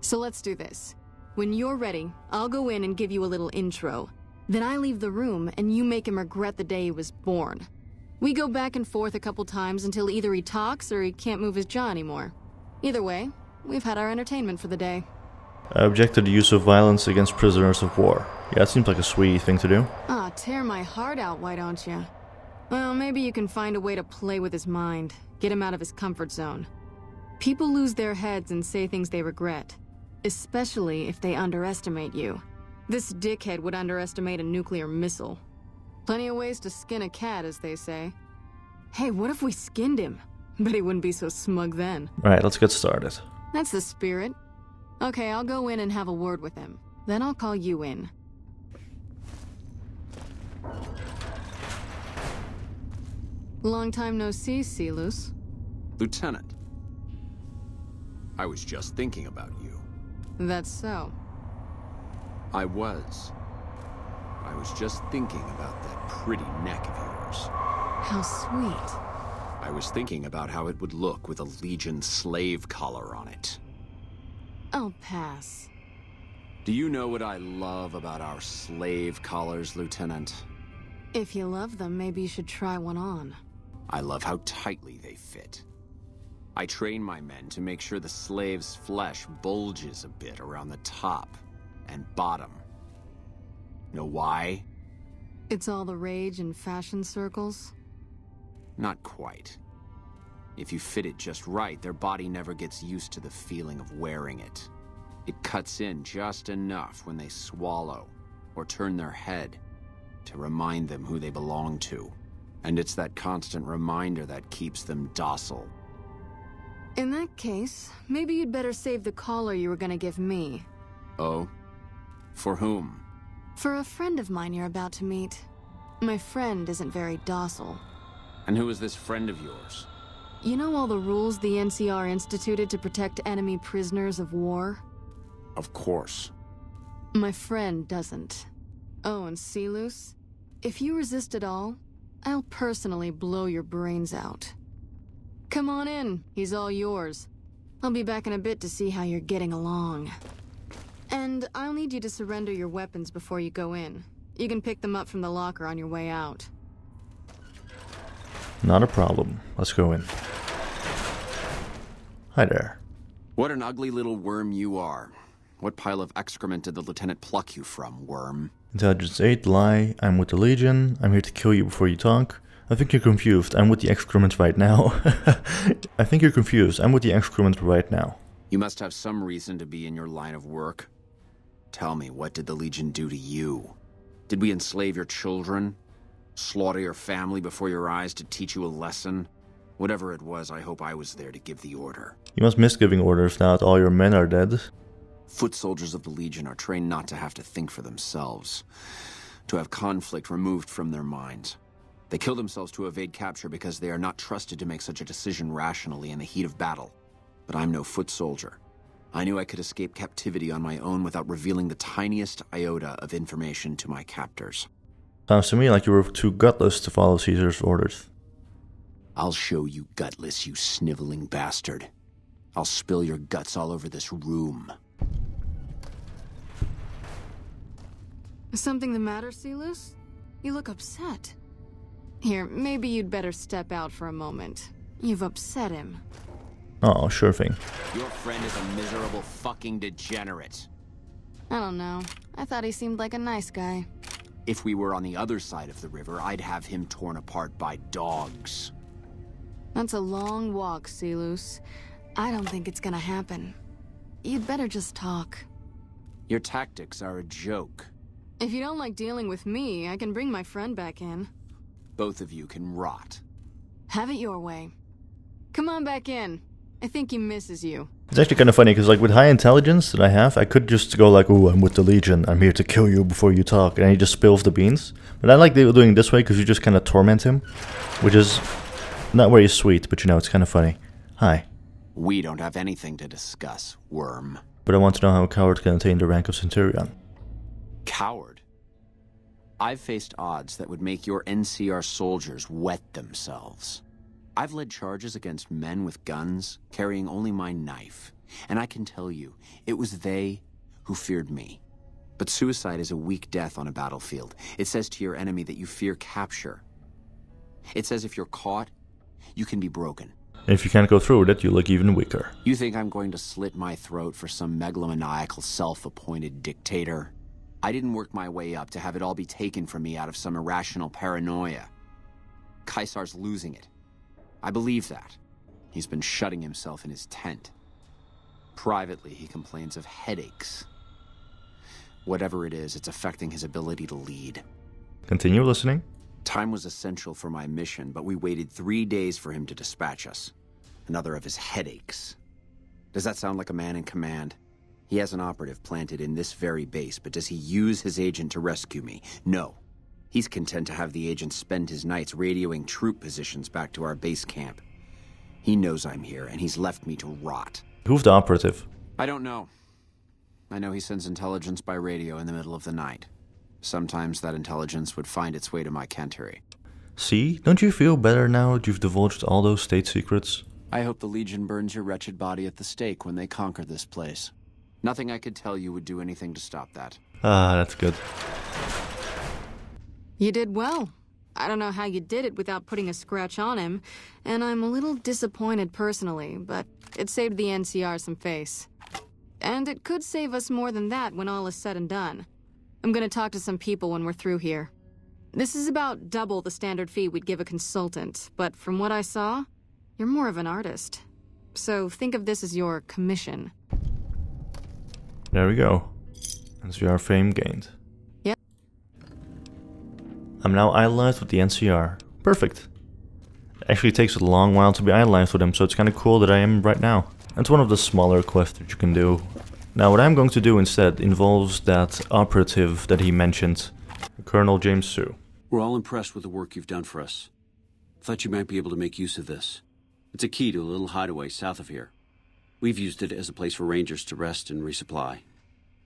S7: So let's do this. When you're ready, I'll go in and give you a little intro. Then I leave the room and you make him regret the day he was born. We go back and forth a couple times until either he talks or he can't move his jaw anymore. Either way, we've had our entertainment for the day.
S1: I object to the use of violence against prisoners of war. Yeah, it seems like a sweet thing to do.
S7: Ah, tear my heart out, why don't you? Well, maybe you can find a way to play with his mind, get him out of his comfort zone. People lose their heads and say things they regret, especially if they underestimate you. This dickhead would underestimate a nuclear missile. Plenty of ways to skin a cat, as they say. Hey, what if we skinned him? Bet he wouldn't be so smug then.
S1: Alright, let's get started.
S7: That's the spirit. Okay, I'll go in and have a word with him. Then I'll call you in. Long time no see, Silus.
S5: Lieutenant, I was just thinking about you.
S7: That's so.
S5: I was just thinking about that pretty neck of yours.
S7: How sweet.
S5: I was thinking about how it would look with a Legion slave collar on it.
S7: I'll pass.
S5: Do you know what I love about our slave collars, Lieutenant?
S7: If you love them, maybe you should try one on.
S5: I love how tightly they fit. I train my men to make sure the slave's flesh bulges a bit around the top and bottom. Know why?
S7: It's all the rage in fashion circles?
S5: Not quite. If you fit it just right, their body never gets used to the feeling of wearing it. It cuts in just enough when they swallow or turn their head to remind them who they belong to. And it's that constant reminder that keeps them docile.
S7: In that case, maybe you'd better save the collar you were gonna give me.
S5: Oh? For whom?
S7: For a friend of mine you're about to meet. My friend isn't very docile.
S5: And who is this friend of yours?
S7: You know all the rules the NCR instituted to protect enemy prisoners of war?
S5: Of course.
S7: My friend doesn't. Oh, and Silus, if you resist at all, I'll personally blow your brains out. Come on in, he's all yours. I'll be back in a bit to see how you're getting along. And I'll need you to surrender your weapons before you go in. You can pick them up from the locker on your way out.
S1: Not a problem. Let's go in. Hi there.
S5: What an ugly little worm you are. What pile of excrement did the lieutenant pluck you from, worm?
S1: Intelligence 8, lie. I'm with the Legion. I'm here to kill you before you talk. I think you're confused. I'm with the excrement right now. I think you're confused. I'm with the excrement right now.
S5: You must have some reason to be in your line of work. Tell me, what did the Legion do to you? Did we enslave your children? Slaughter your family before your eyes to teach you a lesson? Whatever it was, I hope I was there to give the order.
S1: You must miss giving orders now that all your men are dead.
S5: Foot soldiers of the Legion are trained not to have to think for themselves, to have conflict removed from their minds. They kill themselves to evade capture because they are not trusted to make such a decision rationally in the heat of battle. But I'm no foot soldier. I knew I could escape captivity on my own without revealing the tiniest iota of information to my captors.
S1: Sounds to me like you were too gutless to follow Caesar's orders.
S5: I'll show you gutless, you sniveling bastard. I'll spill your guts all over this room.
S7: Is something the matter, Silus? You look upset. Here, maybe you'd better step out for a moment. You've upset him.
S1: Oh, sure thing.
S5: Your friend is a miserable fucking degenerate.
S7: I don't know. I thought he seemed like a nice guy.
S5: If we were on the other side of the river, I'd have him torn apart by dogs.
S7: That's a long walk, Silus. I don't think it's gonna happen. You'd better just talk.
S5: Your tactics are a joke.
S7: If you don't like dealing with me, I can bring my friend back in.
S5: Both of you can rot.
S7: Have it your way. Come on back in. I think he misses you.
S1: It's actually kind of funny, because like with high intelligence that I have, I could just go like, ooh, I'm with the Legion, I'm here to kill you before you talk, and he just spills the beans. But I like doing it this way, because you just kind of torment him, which is not very sweet, but you know, it's kind of funny. Hi.
S5: We don't have anything to discuss, worm.
S1: But I want to know how a coward can attain the rank of Centurion.
S5: Coward? I've faced odds that would make your NCR soldiers wet themselves. I've led charges against men with guns, carrying only my knife. And I can tell you, it was they who feared me. But suicide is a weak death on a battlefield. It says to your enemy that you fear capture. It says if you're caught, you can be broken.
S1: And if you can't go through with it, you look even weaker.
S5: You think I'm going to slit my throat for some megalomaniacal self-appointed dictator? I didn't work my way up to have it all be taken from me out of some irrational paranoia. Caesar's losing it. I believe that. He's been shutting himself in his tent. Privately, he complains of headaches. Whatever it is, it's affecting his ability to lead.
S1: Continue listening.
S5: Time was essential for my mission, but we waited 3 days for him to dispatch us. Another of his headaches. Does that sound like a man in command? He has an operative planted in this very base, but does he use his agent to rescue me? No. He's content to have the agent spend his nights radioing troop positions back to our base camp. He knows I'm here, and he's left me to rot.
S1: Who's the operative?
S5: I don't know. I know he sends intelligence by radio in the middle of the night. Sometimes that intelligence would find its way to my cantery.
S1: See? Don't you feel better now that you've divulged all those state secrets?
S5: I hope the Legion burns your wretched body at the stake when they conquer this place. Nothing I could tell you would do anything to stop that.
S1: Ah, that's good.
S7: You did well. I don't know how you did it without putting a scratch on him, and I'm a little disappointed personally, but it saved the NCR some face. And it could save us more than that when all is said and done. I'm gonna talk to some people when we're through here. This is about double the standard fee we'd give a consultant, but from what I saw, you're more of an artist. So think of this as your commission.
S1: There we go. NCR fame gained.
S7: Yep.
S1: I'm now idolized with the NCR. Perfect. It actually takes a long while to be idolized with him, so it's kind of cool that I am right now. It's one of the smaller quests that you can do. Now what I'm going to do instead involves that operative that he mentioned, Colonel James Sue.
S8: We're all impressed with the work you've done for us. Thought you might be able to make use of this. It's a key to a little hideaway south of here. We've used it as a place for rangers to rest and resupply.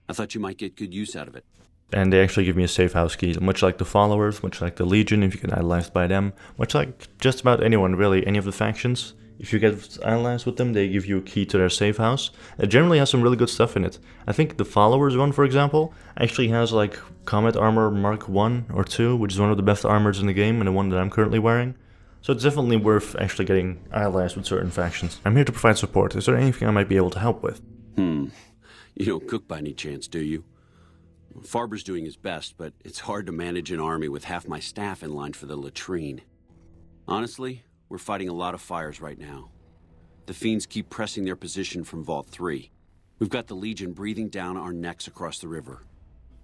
S8: I thought you might get good use out of it.
S1: And they actually give me a safe house key, much like the followers, much like the Legion if you get idolized by them, much like just about anyone really, any of the factions. If you get idolized with them, they give you a key to their safe house. It generally has some really good stuff in it. I think the followers one, for example, actually has like Combat Armor Mark 1 or 2, which is one of the best armors in the game and the one that I'm currently wearing. So it's definitely worth actually getting idolized with certain factions. I'm here to provide support. Is there anything I might be able to help with?
S8: You don't cook by any chance, do you? Farber's doing his best, but it's hard to manage an army with half my staff in line for the latrine. Honestly, we're fighting a lot of fires right now. The fiends keep pressing their position from Vault 3. We've got the Legion breathing down our necks across the river.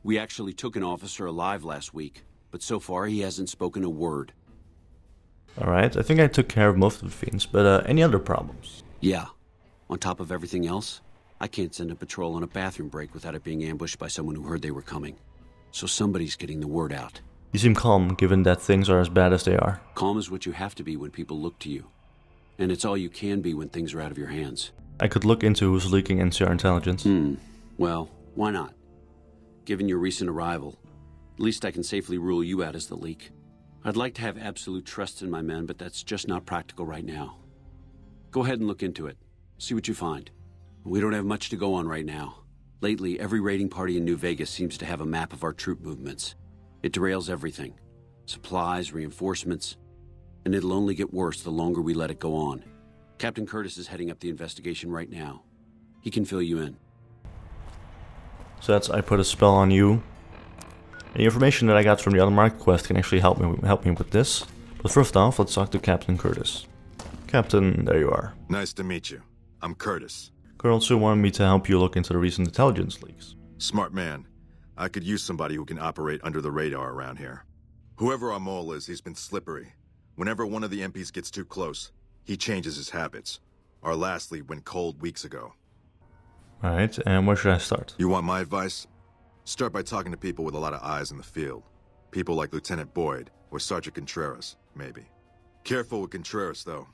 S8: We actually took an officer alive last week, but so far he hasn't spoken a word.
S1: Alright, I think I took care of most of the fiends, but any other problems?
S8: Yeah. On top of everything else, I can't send a patrol on a bathroom break without it being ambushed by someone who heard they were coming. So somebody's getting the word out.
S1: You seem calm, given that things are as bad as they are.
S8: Calm is what you have to be when people look to you. And it's all you can be when things are out of your hands.
S1: I could look into who's leaking NCR intelligence.
S8: Well, why not? Given your recent arrival, at least I can safely rule you out as the leak. I'd like to have absolute trust in my men, but that's just not practical right now. Go ahead and look into it. See what you find. We don't have much to go on right now. Lately, every raiding party in New Vegas seems to have a map of our troop movements. It derails everything. Supplies, reinforcements. And it'll only get worse the longer we let it go on. Captain Curtis is heading up the investigation right now. He can fill you in.
S1: So that's I put a spell on you. The information that I got from the other market quest can actually help me with this. But first off, let's talk to Captain Curtis. Captain, there you are.
S9: Nice to meet you. I'm Curtis.
S1: Colonel Sue wanted me to help you look into the recent intelligence leaks.
S9: Smart man. I could use somebody who can operate under the radar around here. Whoever our mole is, he's been slippery. Whenever one of the MPs gets too close, he changes his habits. Our last lead went cold weeks ago.
S1: Alright, and where should I start?
S9: You want my advice? Start by talking to people with a lot of eyes in the field. People like Lieutenant Boyd, or Sergeant Contreras, maybe. Careful with Contreras, though.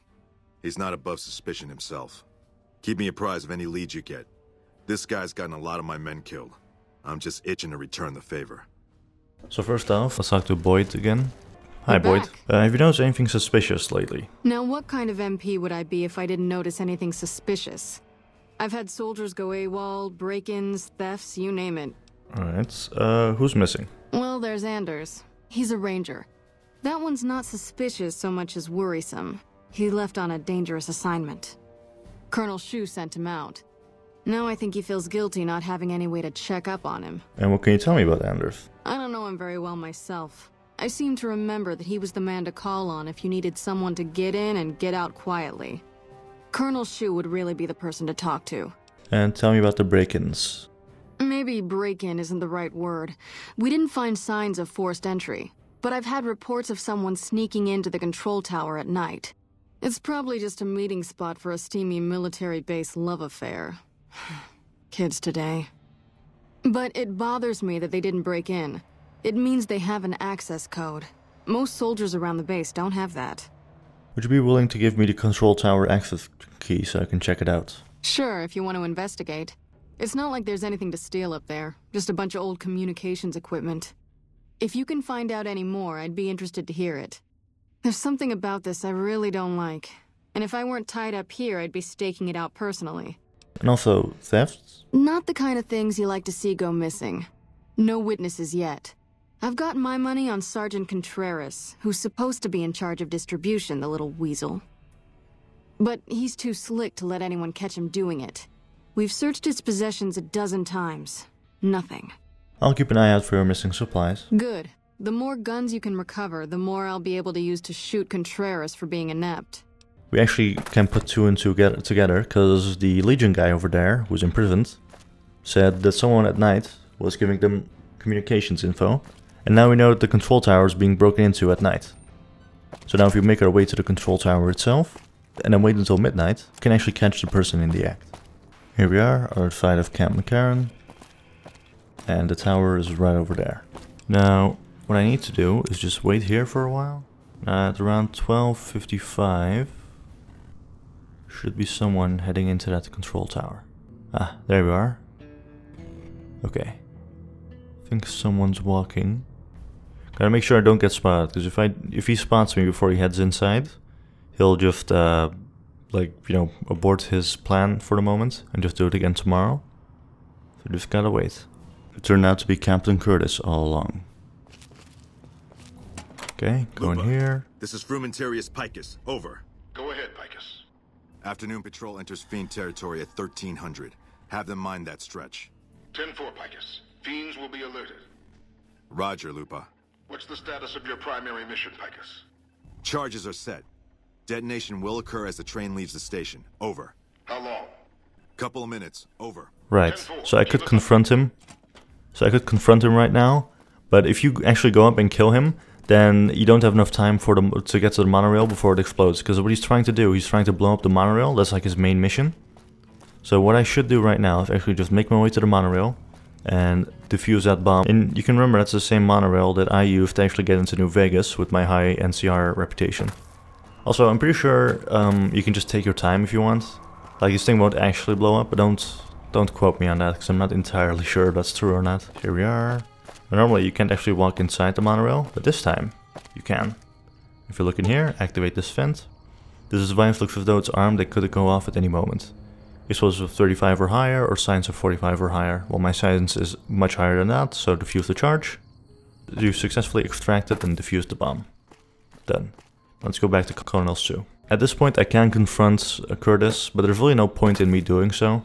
S9: He's not above suspicion himself. Keep me apprised of any leads you get. This guy's gotten a lot of my men killed. I'm just itching to return the favor.
S1: So first off, let's talk to Boyd again. Hi,
S7: You're
S1: Boyd.
S7: back.
S1: Have you noticed anything suspicious lately?
S7: Now, what kind of MP would I be if I didn't notice anything suspicious? I've had soldiers go AWOL, break-ins, thefts, you name it.
S1: Alright, who's missing?
S7: Well, there's Anders. He's a ranger. That one's not suspicious so much as worrisome. He left on a dangerous assignment. Colonel Shu sent him out. Now I think he feels guilty not having any way to check up on him.
S1: And what can you tell me about Anders?
S7: I don't know him very well myself. I seem to remember that he was the man to call on if you needed someone to get in and get out quietly. Colonel Shu would really be the person to talk to.
S1: And tell me about the break-ins.
S7: Maybe break-in isn't the right word. We didn't find signs of forced entry, but I've had reports of someone sneaking into the control tower at night. It's probably just a meeting spot for a steamy military base love affair. Kids today. But it bothers me that they didn't break in. It means they have an access code. Most soldiers around the base don't have that.
S1: Would you be willing to give me the control tower access key so I can check it out?
S7: Sure, if you want to investigate. It's not like there's anything to steal up there, just a bunch of old communications equipment. If you can find out any more, I'd be interested to hear it. There's something about this I really don't like, and if I weren't tied up here, I'd be staking it out personally.
S1: And also, thefts?
S7: Not the kind of things you like to see go missing. No witnesses yet. I've got my money on Sergeant Contreras, who's supposed to be in charge of distribution, the little weasel. But he's too slick to let anyone catch him doing it. We've searched his possessions a dozen times. Nothing.
S1: I'll keep an eye out for your missing supplies.
S7: Good. The more guns you can recover, the more I'll be able to use to shoot Contreras for being inept.
S1: We actually can put two and two together, because the Legion guy over there, who's imprisoned, said that someone at night was giving them communications info, and now we know that the control tower is being broken into at night. So now if we make our way to the control tower itself, and then wait until midnight, we can actually catch the person in the act. Here we are, outside of Camp Mccarran, and the tower is right over there. Now, what I need to do is just wait here for a while. At around 12:55, should be someone heading into that control tower. Ah, there we are. Okay. I think someone's walking. Gotta make sure I don't get spotted, because if he spots me before he heads inside, he'll just abort his plan for the moment and just do it again tomorrow. So just gotta wait. It turned out to be Captain Curtis all along. Okay, going here.
S9: This is Frumentarius Picus. Over.
S10: Go ahead, Picus.
S9: Afternoon patrol enters Fiend territory at 1300. Have them mind that stretch.
S10: 10-4, Picus. Fiends will be alerted.
S9: Roger, Lupa.
S10: What's the status of your primary mission, Picus?
S9: Charges are set. Detonation will occur as the train leaves the station. Over.
S10: How long?
S9: Couple of minutes. Over.
S1: Right, so I could confront him. Right now, but if you actually go up and kill him, then you don't have enough time for them to get to the monorail before it explodes. Because what he's trying to do, he's trying to blow up the monorail. That's like his main mission. So what I should do right now is actually just make my way to the monorail and defuse that bomb. And you can remember that's the same monorail that I used to actually get into New Vegas with my high NCR reputation. Also, I'm pretty sure you can just take your time if you want. Like, this thing won't actually blow up, but don't quote me on that, because I'm not entirely sure if that's true or not. Here we are. Normally you can't actually walk inside the monorail, but this time you can. If you look in here, activate this vent. This device looks as though it's armed that could go off at any moment. Explosives of 35 or higher, or science of 45 or higher. Well, my science is much higher than that, so defuse the charge. You've successfully extracted and defused the bomb. Done. Let's go back to Colonel Sue. At this point I can confront Curtis, but there's really no point in me doing so.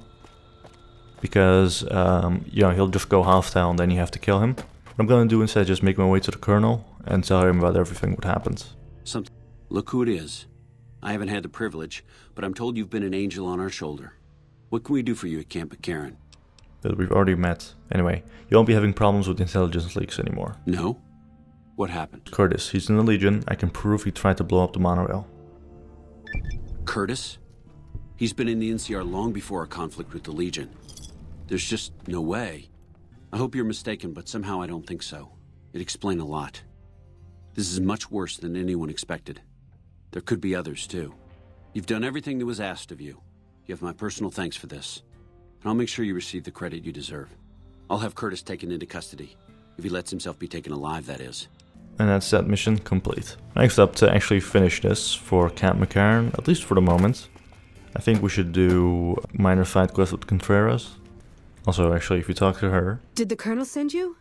S1: Because, he'll just go half-town, then you have to kill him. What I'm gonna do instead is just make my way to the Colonel and tell him about everything what happened.
S8: Look who it is. I haven't had the privilege, but I'm told you've been an angel on our shoulder. What can we do for you at Camp Mccarran?
S1: But we've already met. Anyway, you won't be having problems with intelligence leaks anymore.
S8: No? What happened?
S1: Curtis, he's in the Legion. I can prove he tried to blow up the monorail.
S8: Curtis? He's been in the NCR long before our conflict with the Legion. There's just no way. I hope you're mistaken, but somehow I don't think so. It'd explain a lot. This is much worse than anyone expected. There could be others, too. You've done everything that was asked of you. You have my personal thanks for this. And I'll make sure you receive the credit you deserve. I'll have Curtis taken into custody. If he lets himself be taken alive, that is.
S1: And that's that mission complete. Next up, to actually finish this for Camp Mccarran, at least for the moment, I think we should do minor side quest with Contreras. Also, actually, if you talk to her...
S2: Did the Colonel send you?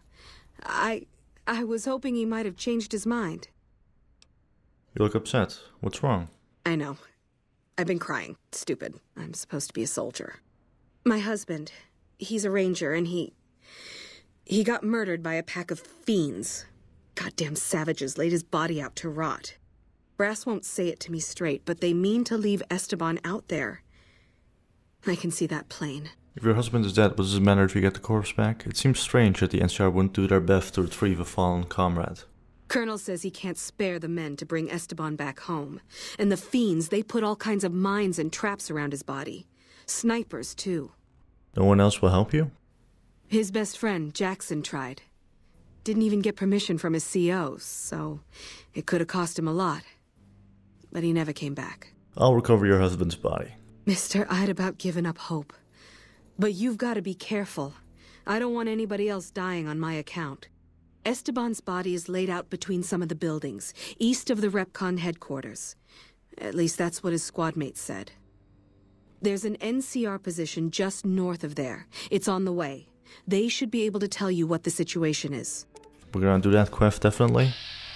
S2: I was hoping he might have changed his mind.
S1: You look upset. What's wrong?
S2: I know. I've been crying. Stupid. I'm supposed to be a soldier. My husband, he's a ranger, and he got murdered by a pack of fiends. Goddamn savages laid his body out to rot. Brass won't say it to me straight, but they mean to leave Esteban out there. I can see that plain.
S1: If your husband is dead, what does it matter if you get the corpse back? It seems strange that the NCR wouldn't do their best to retrieve a fallen comrade.
S2: Colonel says he can't spare the men to bring Esteban back home. And the fiends, they put all kinds of mines and traps around his body. Snipers, too.
S1: No one else will help you?
S2: His best friend, Jackson, tried. Didn't even get permission from his CO, so it could have cost him a lot. But he never came back.
S1: I'll recover your husband's body.
S2: Mister, I'd about given up hope. But you've got to be careful. I don't want anybody else dying on my account. Esteban's body is laid out between some of the buildings, east of the RepCon headquarters. At least that's what his squad mates said. There's an NCR position just north of there. It's on the way. They should be able to tell you what the situation is.
S1: We're gonna do that quest, definitely.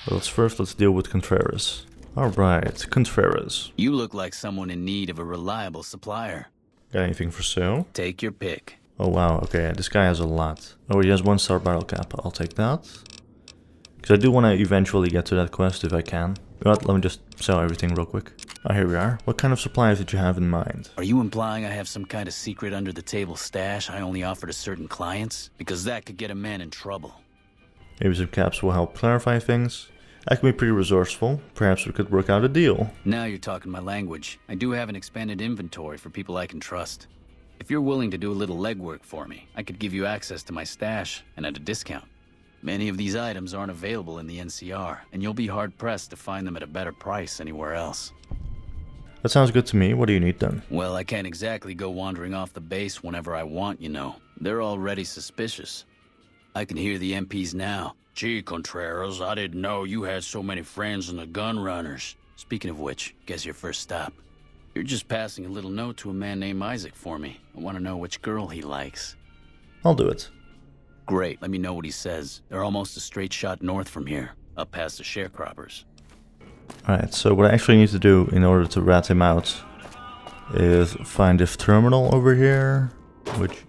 S1: But let's deal with Contreras. Alright, Contreras.
S6: You look like someone in need of a reliable supplier.
S1: Got anything for sale?
S6: Take your pick.
S1: Oh wow, okay, this guy has a lot. Oh, he has 1-star barrel cap, I'll take that. Because I do want to eventually get to that quest if I can. But let me just sell everything real quick. Ah, here we are. What kind of supplies did you have in mind?
S11: Are you implying I have some kind of secret under-the-table stash I only offer to certain clients? Because that could get a man in trouble.
S1: Maybe some caps will help clarify things. I can be pretty resourceful. Perhaps we could work out a deal.
S11: Now you're talking my language. I do have an expanded inventory for people I can trust. If you're willing to do a little legwork for me, I could give you access to my stash, and at a discount. Many of these items aren't available in the NCR, and you'll be hard-pressed to find them at a better price anywhere else.
S1: That sounds good to me. What do you need then?
S11: Well, I can't exactly go wandering off the base whenever I want, you know. They're already suspicious. I can hear the MPs now. Gee, Contreras, I didn't know you had so many friends in the gun runners. Speaking of which, guess your first stop. You're just passing a little note to a man named Isaac for me. I want to know which girl he likes.
S1: I'll do it.
S11: Great, let me know what he says. They're almost a straight shot north from here, up past the sharecroppers.
S1: Alright, so what I actually need to do in order to rat him out is find this terminal over here, which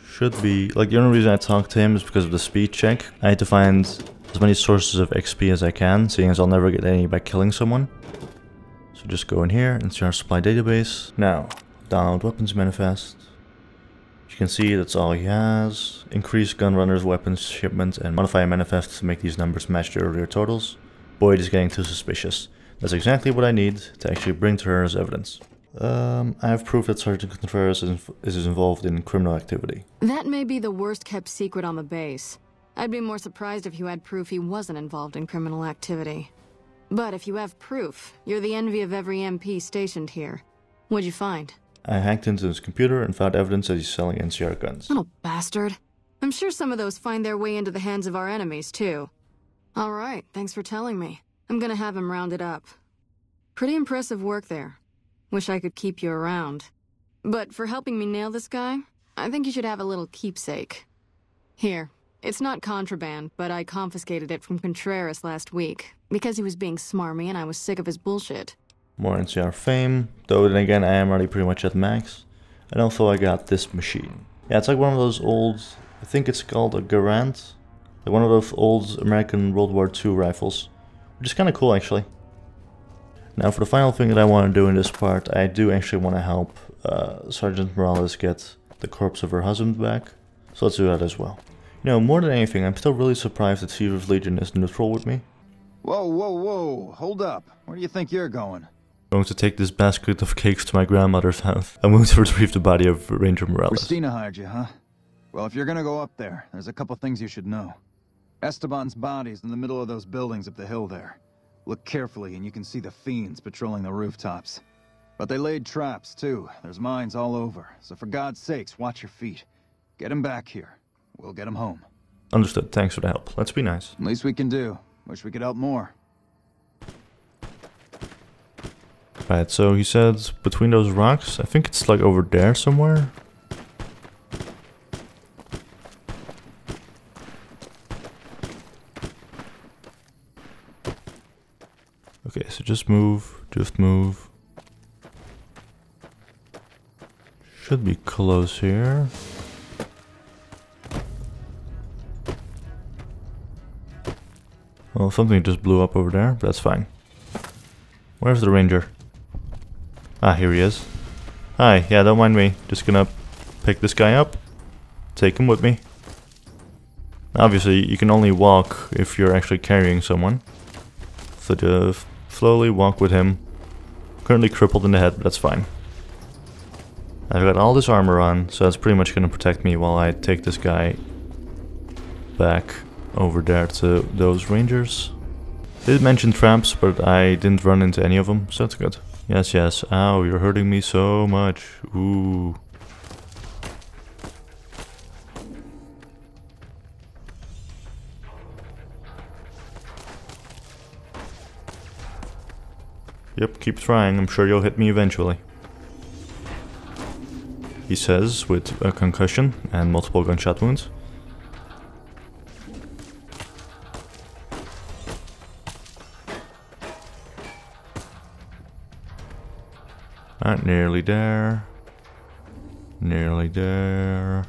S1: should be... Like, the only reason I talked to him is because of the speed check. I need to find as many sources of XP as I can, seeing as I'll never get any by killing someone. So just go in here and see our supply database. Now, download weapons manifest. You can see that's all he has. Increase gunrunners, weapons, shipment, and modify a manifest to make these numbers match the earlier totals. Boyd is getting too suspicious. That's exactly what I need to actually bring to her as evidence. I have proof that Sergeant Contreras is involved in criminal activity.
S7: That may be the worst kept secret on the base. I'd be more surprised if you had proof he wasn't involved in criminal activity. But if you have proof, you're the envy of every MP stationed here. What'd you find?
S1: I hacked into his computer and found evidence that he's selling NCR guns.
S7: Little bastard. I'm sure some of those find their way into the hands of our enemies, too. Alright, thanks for telling me. I'm gonna have him rounded up. Pretty impressive work there. Wish I could keep you around. But for helping me nail this guy, I think you should have a little keepsake. Here. It's not contraband, but I confiscated it from Contreras last week, because he was being smarmy and I was sick of his bullshit.
S1: More NCR fame, though then again I am already pretty much at max. And also I got this machine. Yeah, it's like one of those old, I think it's called a Garand. Like one of those old American World War II rifles. Which is kind of cool actually. Now for the final thing that I want to do in this part, I do actually want to help Sergeant Morales get the corpse of her husband back. So let's do that as well. You know, more than anything, I'm still really surprised that Caesar's Legion is neutral with me.
S4: Whoa, whoa, whoa, hold up. Where do you think you're going?
S1: I'm going to take this basket of cakes to my grandmother's house. I'm going to retrieve the body of Ranger Morales.
S4: Christina hired you, huh? Well, if you're gonna go up there, there's a couple things you should know. Esteban's body's in the middle of those buildings up the hill there. Look carefully and you can see the fiends patrolling the rooftops. But they laid traps, too. There's mines all over. So for God's sakes, watch your feet. Get him back here. We'll get him home.
S1: Understood. Thanks for the help. Let's be nice.
S4: Least we can do. Wish we could help more.
S1: Right, so he said between those rocks. I think it's like over there somewhere. Okay, so just move. Just move. Should be close here. Well, something just blew up over there, but that's fine. Where's the ranger? Ah, here he is. Hi, yeah, don't mind me. Just gonna pick this guy up. Take him with me. Obviously, you can only walk if you're actually carrying someone. So just slowly walk with him. Currently crippled in the head, but that's fine. I've got all this armor on, so that's pretty much gonna protect me while I take this guy back over there to those rangers. They did mention traps, but I didn't run into any of them, so that's good. Yes, yes. Ow, you're hurting me so much. Ooh. Yep, keep trying. I'm sure you'll hit me eventually. He says, with a concussion and multiple gunshot wounds. Nearly there. Nearly there.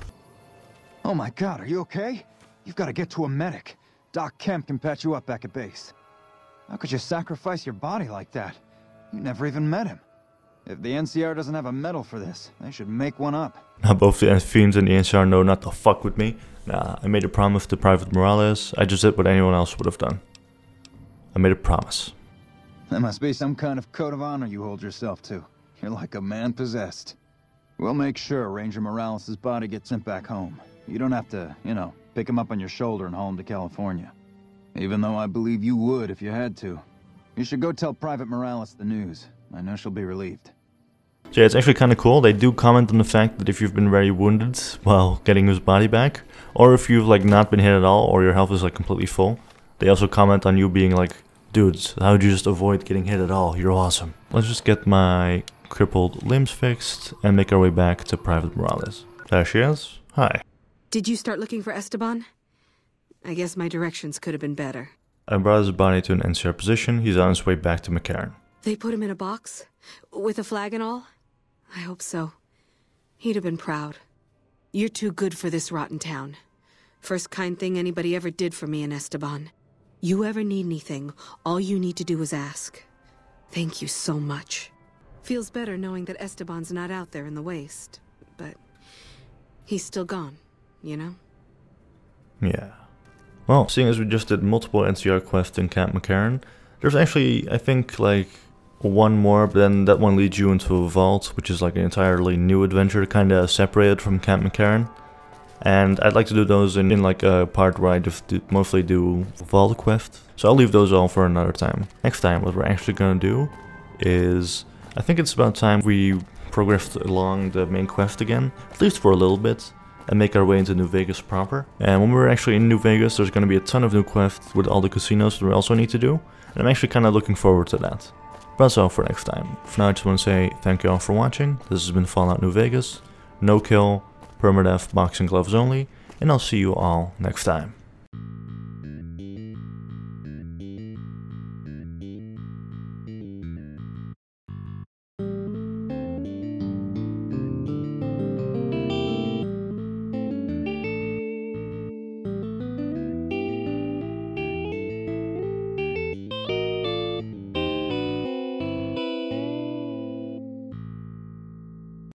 S4: Oh my God, are you okay? You've got to get to a medic.
S12: Doc Kemp can patch you up back at base. How could you sacrifice your body like that? You never even met him. If the NCR doesn't have a medal for this, they should make one up.
S1: Now both the Fiends and the NCR know not to fuck with me. Nah, I made a promise to Private Morales. I just did what anyone else would have done. I made a promise.
S12: That must be some kind of code of honor you hold yourself to. You're like a man possessed. We'll make sure Ranger Morales' body gets sent back home. You don't have to, you know, pick him up on your shoulder and haul him to California. Even though I believe you would if you had to. You should go tell Private Morales the news. I know she'll be relieved.
S1: So yeah, it's actually kind of cool. They do comment on the fact that if you've been very wounded while getting his body back, or if you've like not been hit at all, or your health is like completely full, they also comment on you being like, dudes, how'd you just avoid getting hit at all? You're awesome. Let's just get my crippled limbs fixed and make our way back to Private Morales. There she is. Hi.
S2: Did you start looking for Esteban? I guess my directions could have been better.
S1: I brought his body to an NCR position. He's on his way back to McCarran.
S2: They put him in a box? With a flag and all? I hope so. He'd have been proud. You're too good for this rotten town. First kind thing anybody ever did for me in Esteban. You ever need anything, all you need to do is ask. Thank you so much. Feels better knowing that Esteban's not out there in the waste. But he's still gone, you know?
S1: Yeah. Well, seeing as we just did multiple NCR quests in Camp Mccarran, there's actually, I think, like one more, but then that one leads you into a vault, which is like an entirely new adventure, kind of separated from Camp Mccarran. And I'd like to do those in like a part where I just mostly do vault quests. So I'll leave those all for another time. Next time, what we're actually gonna do is, I think it's about time we progressed along the main quest again, at least for a little bit, and make our way into New Vegas proper. And when we're actually in New Vegas, there's gonna be a ton of new quests with all the casinos that we also need to do. And I'm actually kind of looking forward to that. But that's all for next time. For now, I just want to say thank you all for watching. This has been Fallout New Vegas. No kill, permadeath, boxing gloves only, and I'll see you all next time.